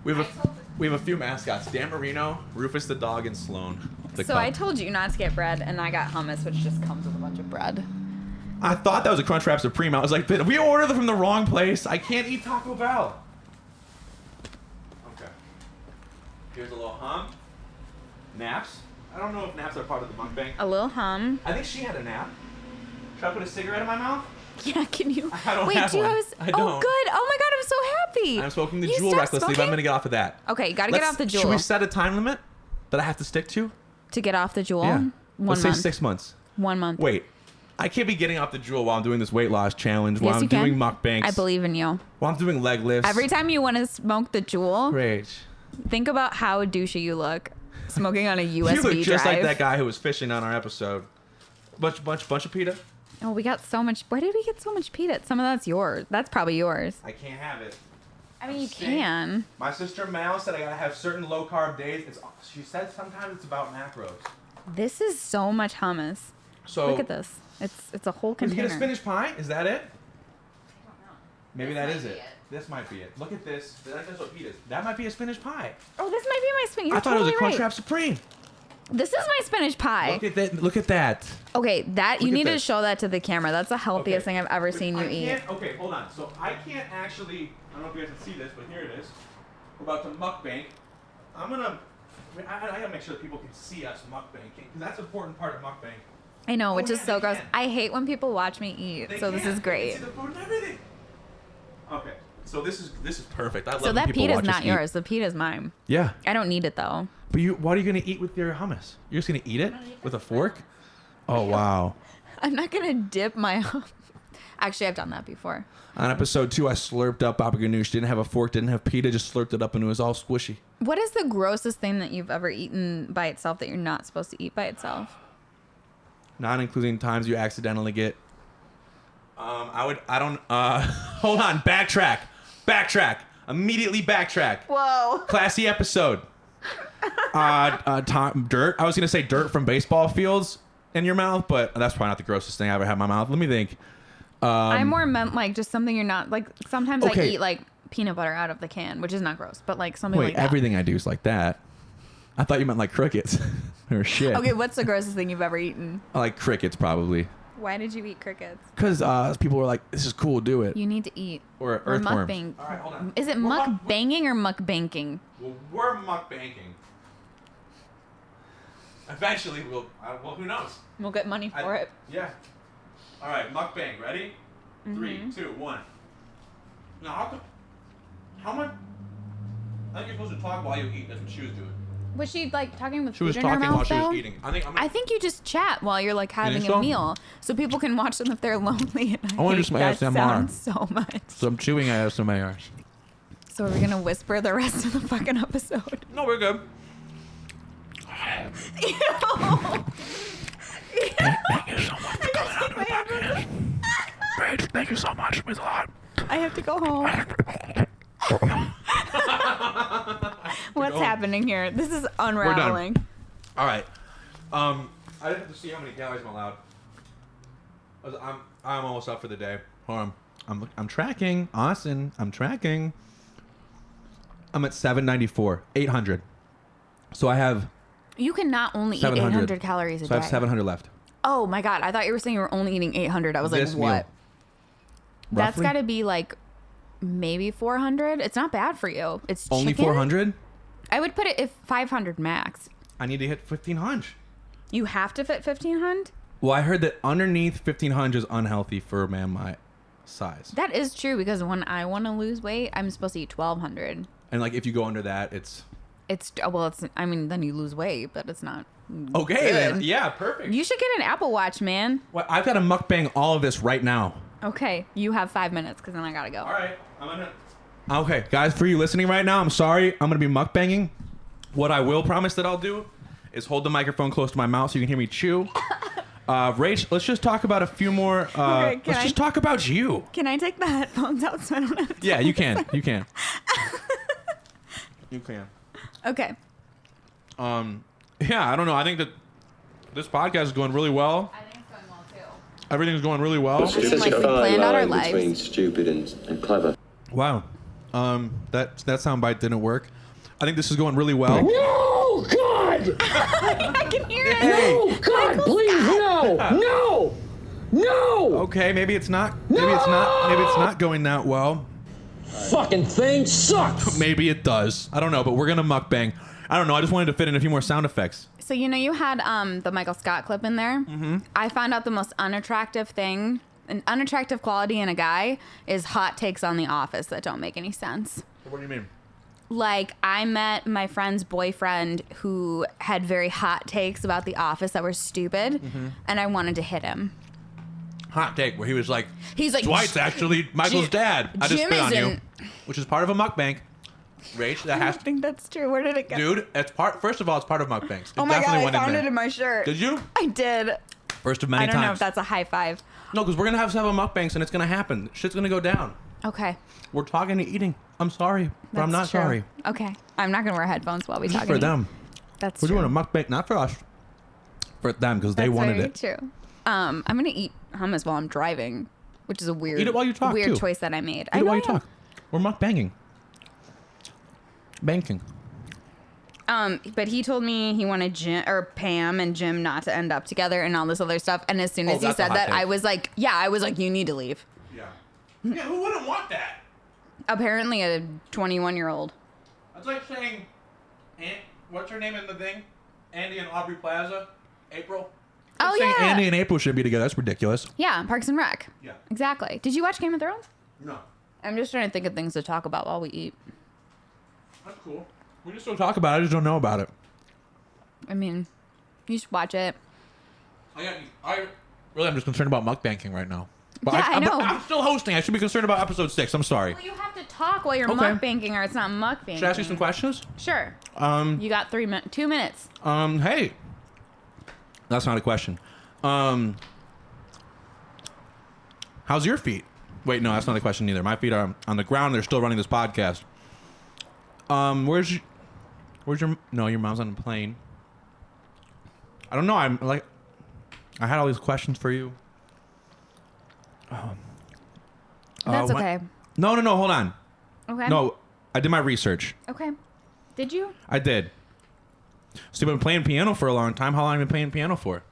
We have a few mascots: Dan Marino, Rufus the dog, and Sloan the So cuck. I told you not to get bread, and I got hummus, which just comes with a bunch of bread. I thought that was a Crunchwrap Supreme. I was like, we ordered them from the wrong place. I can't eat Taco Bell. Okay. Here's a little hum. Naps. I don't know if naps are part of the mukbang. A little hum. I think she had a nap. Should I put a cigarette in my mouth? Yeah, can you? I don't Wait, have do you one. have I Oh, don't. good. Oh my God, I'm so happy. I'm smoking the You Juul stopped recklessly, but I'm smoking? going to get off of that. Okay, gotta get off the Juul. Should we set a time limit that I have to stick to? To get off the Juul? Yeah. 1 Let's month. say 6 months. 1 month. Wait. I can't be getting off the Juul while I'm doing this weight loss challenge, while Yes, I'm you can. doing mukbangs. I believe in you. While I'm doing leg lifts. Every time you want to smoke the Juul, Rage. think about how douchey you look smoking on a USB You look just drive. like that guy who was fishing on our episode. Bunch of pita. Oh, we got so much. Where did we get so much pita? Some of that's yours. That's probably yours. I can't have it. I mean, you See? can. My sister Mal said I gotta have certain low carb days. She said sometimes it's about macros. This is so much hummus. So Look at this. It's a whole Did you container. get a spinach pie? Is that it? I don't know. Maybe This that might is be it. it. This might be it. Look at this. That's what pita is. That might be a spinach pie. Oh, this might be my spinach. You're I thought totally it was a Crunchwrap right. Supreme. This is my spinach pie. Look at that. Look at that. Okay, that you Look at need to this. show that to the camera. That's the healthiest Okay. thing I've ever seen you eat. Okay, hold on. So I can't actually. I don't know if you guys can see this, but here it is. We're about to mukbang. I gotta make sure that people can see us mukbang, because that's an important part of mukbang. I know, which Oh, is yeah, so they gross. can. I hate when people watch me eat. They So this can. is They great. can see the food and everything. Okay, so this is perfect. I love So when that people pita's watch us not eat. yours. The pita's mine. Yeah, I don't need it though. but what are you gonna eat with your hummus? You're just gonna eat it with a fork? Oh wow. I'm not gonna dip my. Actually, I've done that before. On episode 2, I slurped up baba ganoush. Didn't have a fork, didn't have pita, just slurped it up and it was all squishy. What is the grossest thing that you've ever eaten by itself that you're not supposed to eat by itself? Not including times you accidentally get. Hold on, backtrack. Immediately backtrack. Whoa. Classy episode. Dirt. I was gonna say dirt from baseball fields in your mouth, but that's probably not the grossest thing I ever had in my mouth. Let me think. I more meant like just something you're not like. Sometimes I Okay. eat like peanut butter out of the can, which is not gross, but like something Wait, like that. everything I do is like that. I thought you meant like crickets or shit. Okay, what's the grossest thing you've ever eaten? I like crickets probably. Why did you eat crickets? Because people were like, "This is cool, do it." You need to eat. Or We're earthworms. mukbang. All right, hold on. Is it We're mukbanging or mukbanking? Well, we're mukbanking. Eventually, well, who knows? We'll get money for it. Yeah. All right, mukbang. Ready? 3, 2, 1. Now, how much? I think you're supposed to talk while you eat. That's what she was doing. Was she like talking with She was food in her talking mouth, while she was though? eating. I think you just chat while you're like having think a so? meal, so people can watch them if they're lonely. And I wanna do hate some that ASMR. sound so much. So I'm chewing ASMR. So we're gonna whisper the rest of the fucking episode. No, we're good. Thank you so much for coming on to the podcast. Great, thank you so much. It means a lot. I have to go home. What's happening here? This is unraveling. All right. I didn't have to see how many calories I'm allowed. I'm almost up for the day. Hold on. I'm tracking. Austin, I'm tracking. I'm at 794. 800. So I have You cannot only eat 700. 800 calories a So I day. have 700 left. Oh my god! I thought you were saying you were only eating 800. I was This like, meal. what? That's Roughly? got to be like maybe 400. It's not bad for you. It's Only chicken. 400? I would put it if 500 max. I need to hit 1500. You have to fit 1500. Well, I heard that underneath 1500 is unhealthy for a man my size. That is true because when I want to lose weight, I'm supposed to eat 1200. And like if you go under that, it's I mean, then you lose weight, but it's not. okay. good. Then yeah, perfect. You should get an Apple Watch, man. Well, I've got to mukbang all of this right now. Okay, you have 5 minutes because then I gotta go. All right, I'm gonna. Okay, guys, for you listening right now, I'm sorry. I'm gonna be mukbanging. What I will promise that I'll do is hold the microphone close to my mouth so you can hear me chew. Rach, let's just talk about a few more. Okay, let's just talk about you. Can I take the headphones out so I don't have to? Yeah, you can. You can. You can. Okay. Yeah, I don't know. I think that this podcast is going really well. I think it's going well too. Everything's going really well. Seems like we planned out our lives. between stupid and clever. Wow. That soundbite didn't work. I think this is going really well. No, God! I can hear it. Hey. No, God, please, no! No! No! Okay, maybe it's not. Maybe it's not going that well. Fucking thing sucks! Maybe it does. I don't know, but we're gonna mukbang. I don't know. I just wanted to fit in a few more sound effects. So you know you had the Michael Scott clip in there. Mm-hmm. I found out the most unattractive thing, an unattractive quality in a guy is hot takes on The Office that don't make any sense. What do you mean? like I met my friend's boyfriend who had very hot takes about The Office that were stupid, and I wanted to hit him. Hot take where he's like, Dwight's actually Michael's dad. I just Jim spit on you, isn't- which is part of a mukbang. Rach, that I has don't think that's true. Where did it go? dude. It's part. First of all, it's part of mukbangs. Oh my god, I found it in my shirt. Did you? I did. First of many I don't times. know if that's a high five. No, because we're gonna have several mukbangs and it's gonna happen. Shit's gonna go down. Okay. We're talking to eating. I'm sorry, but I'm not That's true. sorry. Okay. I'm not gonna wear headphones while we This is talk. for them. That's We're true. doing a mukbang, not for us. For them, because they That's wanted very it. True. I'm gonna eat hummus while I'm driving, which is a weird, Eat it while you talk, weird too. choice that I made. Eat it while you talk. We're mukbanging. Banking. But he told me he wanted Pam and Jim not to end up together and all this other stuff. And as soon as he that's a said hot that, take. I was like, you need to leave. Yeah. Yeah, who wouldn't want that? Apparently a 21-year-old. That's like saying, what's her name in the thing? Andy and Aubrey Plaza? April? Oh, saying yeah. Andy and April should be together. That's ridiculous. Yeah, Parks and Rec. Yeah. Exactly. Did you watch Game of Thrones? No. I'm just trying to think of things to talk about while we eat. That's cool. We just don't talk about it. I just don't know about it. I mean, you should watch it. I really am just concerned about mukbanking right now. But Yeah, I know. I'm still hosting. I should be concerned about episode 6. I'm sorry. Well, you have to talk while you're Okay. mukbanking or it's not mukbanking. Should I ask you some questions? Sure. You got 2 minutes. Hey. That's not a question. How's your feet? Wait, no, that's not a question either. My feet are on the ground. They're still running this podcast. Where's your no, your mom's on the plane. I don't know. I had all these questions for you. That's okay. No, hold on. Okay. No, I did my research. Okay. Did you? I did. So you've been playing piano for a long time. How long have you been playing piano for?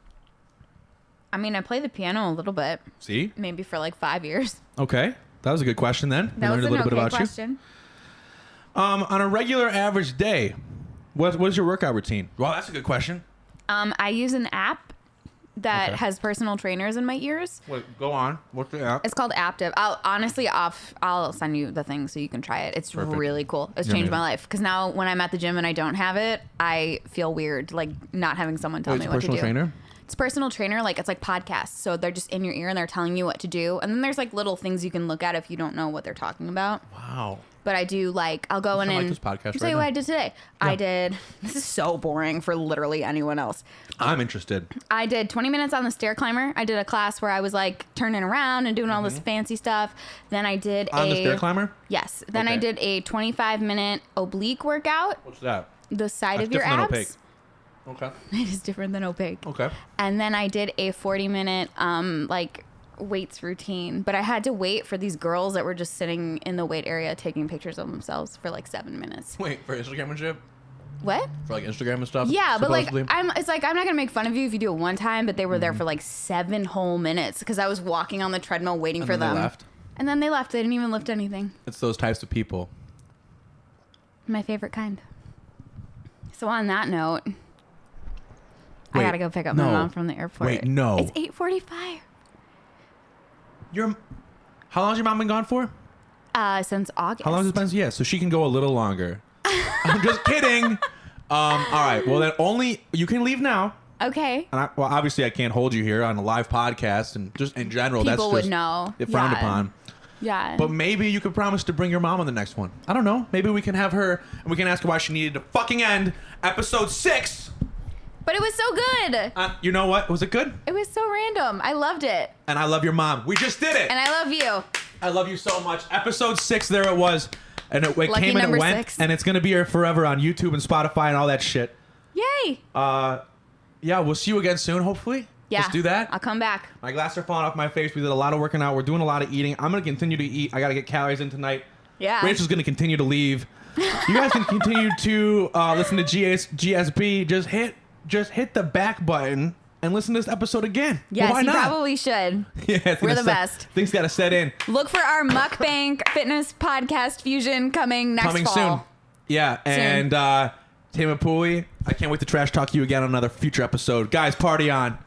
I mean, I play the piano a little bit. See? Maybe for like 5 years. Okay. That was a good question then. That was a an little bit okay about question. you. On a regular average day, what's your workout routine? Well, that's a good question. I use an app that Okay. has personal trainers in my ears. Wait, go on. What's the app? It's called Aptive. I'll send you the thing so you can try it. It's Perfect. really cool. It's You're changed my amazing. life because now when I'm at the gym and I don't have it, I feel weird, like not having someone tell Wait, me it's what to do. personal trainer? It's personal trainer, like it's like podcasts. So they're just in your ear and they're telling you what to do. And then there's like little things you can look at if you don't know what they're talking about. Wow. But I do I'll go in sound like and this podcast I'll tell right you what now. I did today. This is so boring for literally anyone else. I'm interested. I did 20 minutes on the stair climber. I did a class where I was like turning around and doing all this fancy stuff. Then I did On the stair climber? Yes. Then I Okay. did a 25-minute oblique workout. What's that? The side That's of your different abs. than opaque. Okay. It is different than opaque. Okay. And then I did a 40-minute weights routine, but I had to wait for these girls that were just sitting in the weight area taking pictures of themselves for like 7 minutes. Wait, for Instagram and shit? What? For like Instagram and stuff? Yeah, but like supposedly? I'm not gonna make fun of you if you do it one time, but they were there for like 7 whole minutes because I was walking on the treadmill waiting for then they them. left? And then they left. They didn't even lift anything. It's those types of people. My favorite kind. So on that note, I Wait, gotta go pick up no. my mom from the airport. Wait, no. It's 8:45. How long has your mom been gone for? Since August. How long has it been? Yeah, so she can go a little longer. I'm just kidding. All right. Well, then you can leave now. Okay. And obviously I can't hold you here on a live podcast and just in general. People that's would just know. frowned Yeah. upon. Yeah. But maybe you could promise to bring your mom on the next one. I don't know. Maybe we can have her and we can ask her why she needed to fucking end episode 6. But it was so good. You know what? Was it good? It was so random. I loved it. And I love your mom. We just did it. And I love you. I love you so much. Episode 6, there it was. And it Lucky came and it number went. 6. And it's going to be here forever on YouTube and Spotify and all that shit. Yay. Yeah, we'll see you again soon, hopefully. Yeah. Let's do that. I'll come back. My glasses are falling off my face. We did a lot of working out. We're doing a lot of eating. I'm going to continue to eat. I got to get calories in tonight. Yeah. Rachel's going to continue to leave. You guys can continue to listen to GSB. Just hit the back button and listen to this episode again. Yes, Why you not? probably should. Yeah, it's We're gonna the best. Things got to set in. Look for our Mukbang fitness podcast fusion coming next Coming fall. soon. Yeah, and Tamapui, I can't wait to trash talk you again on another future episode. Guys, party on.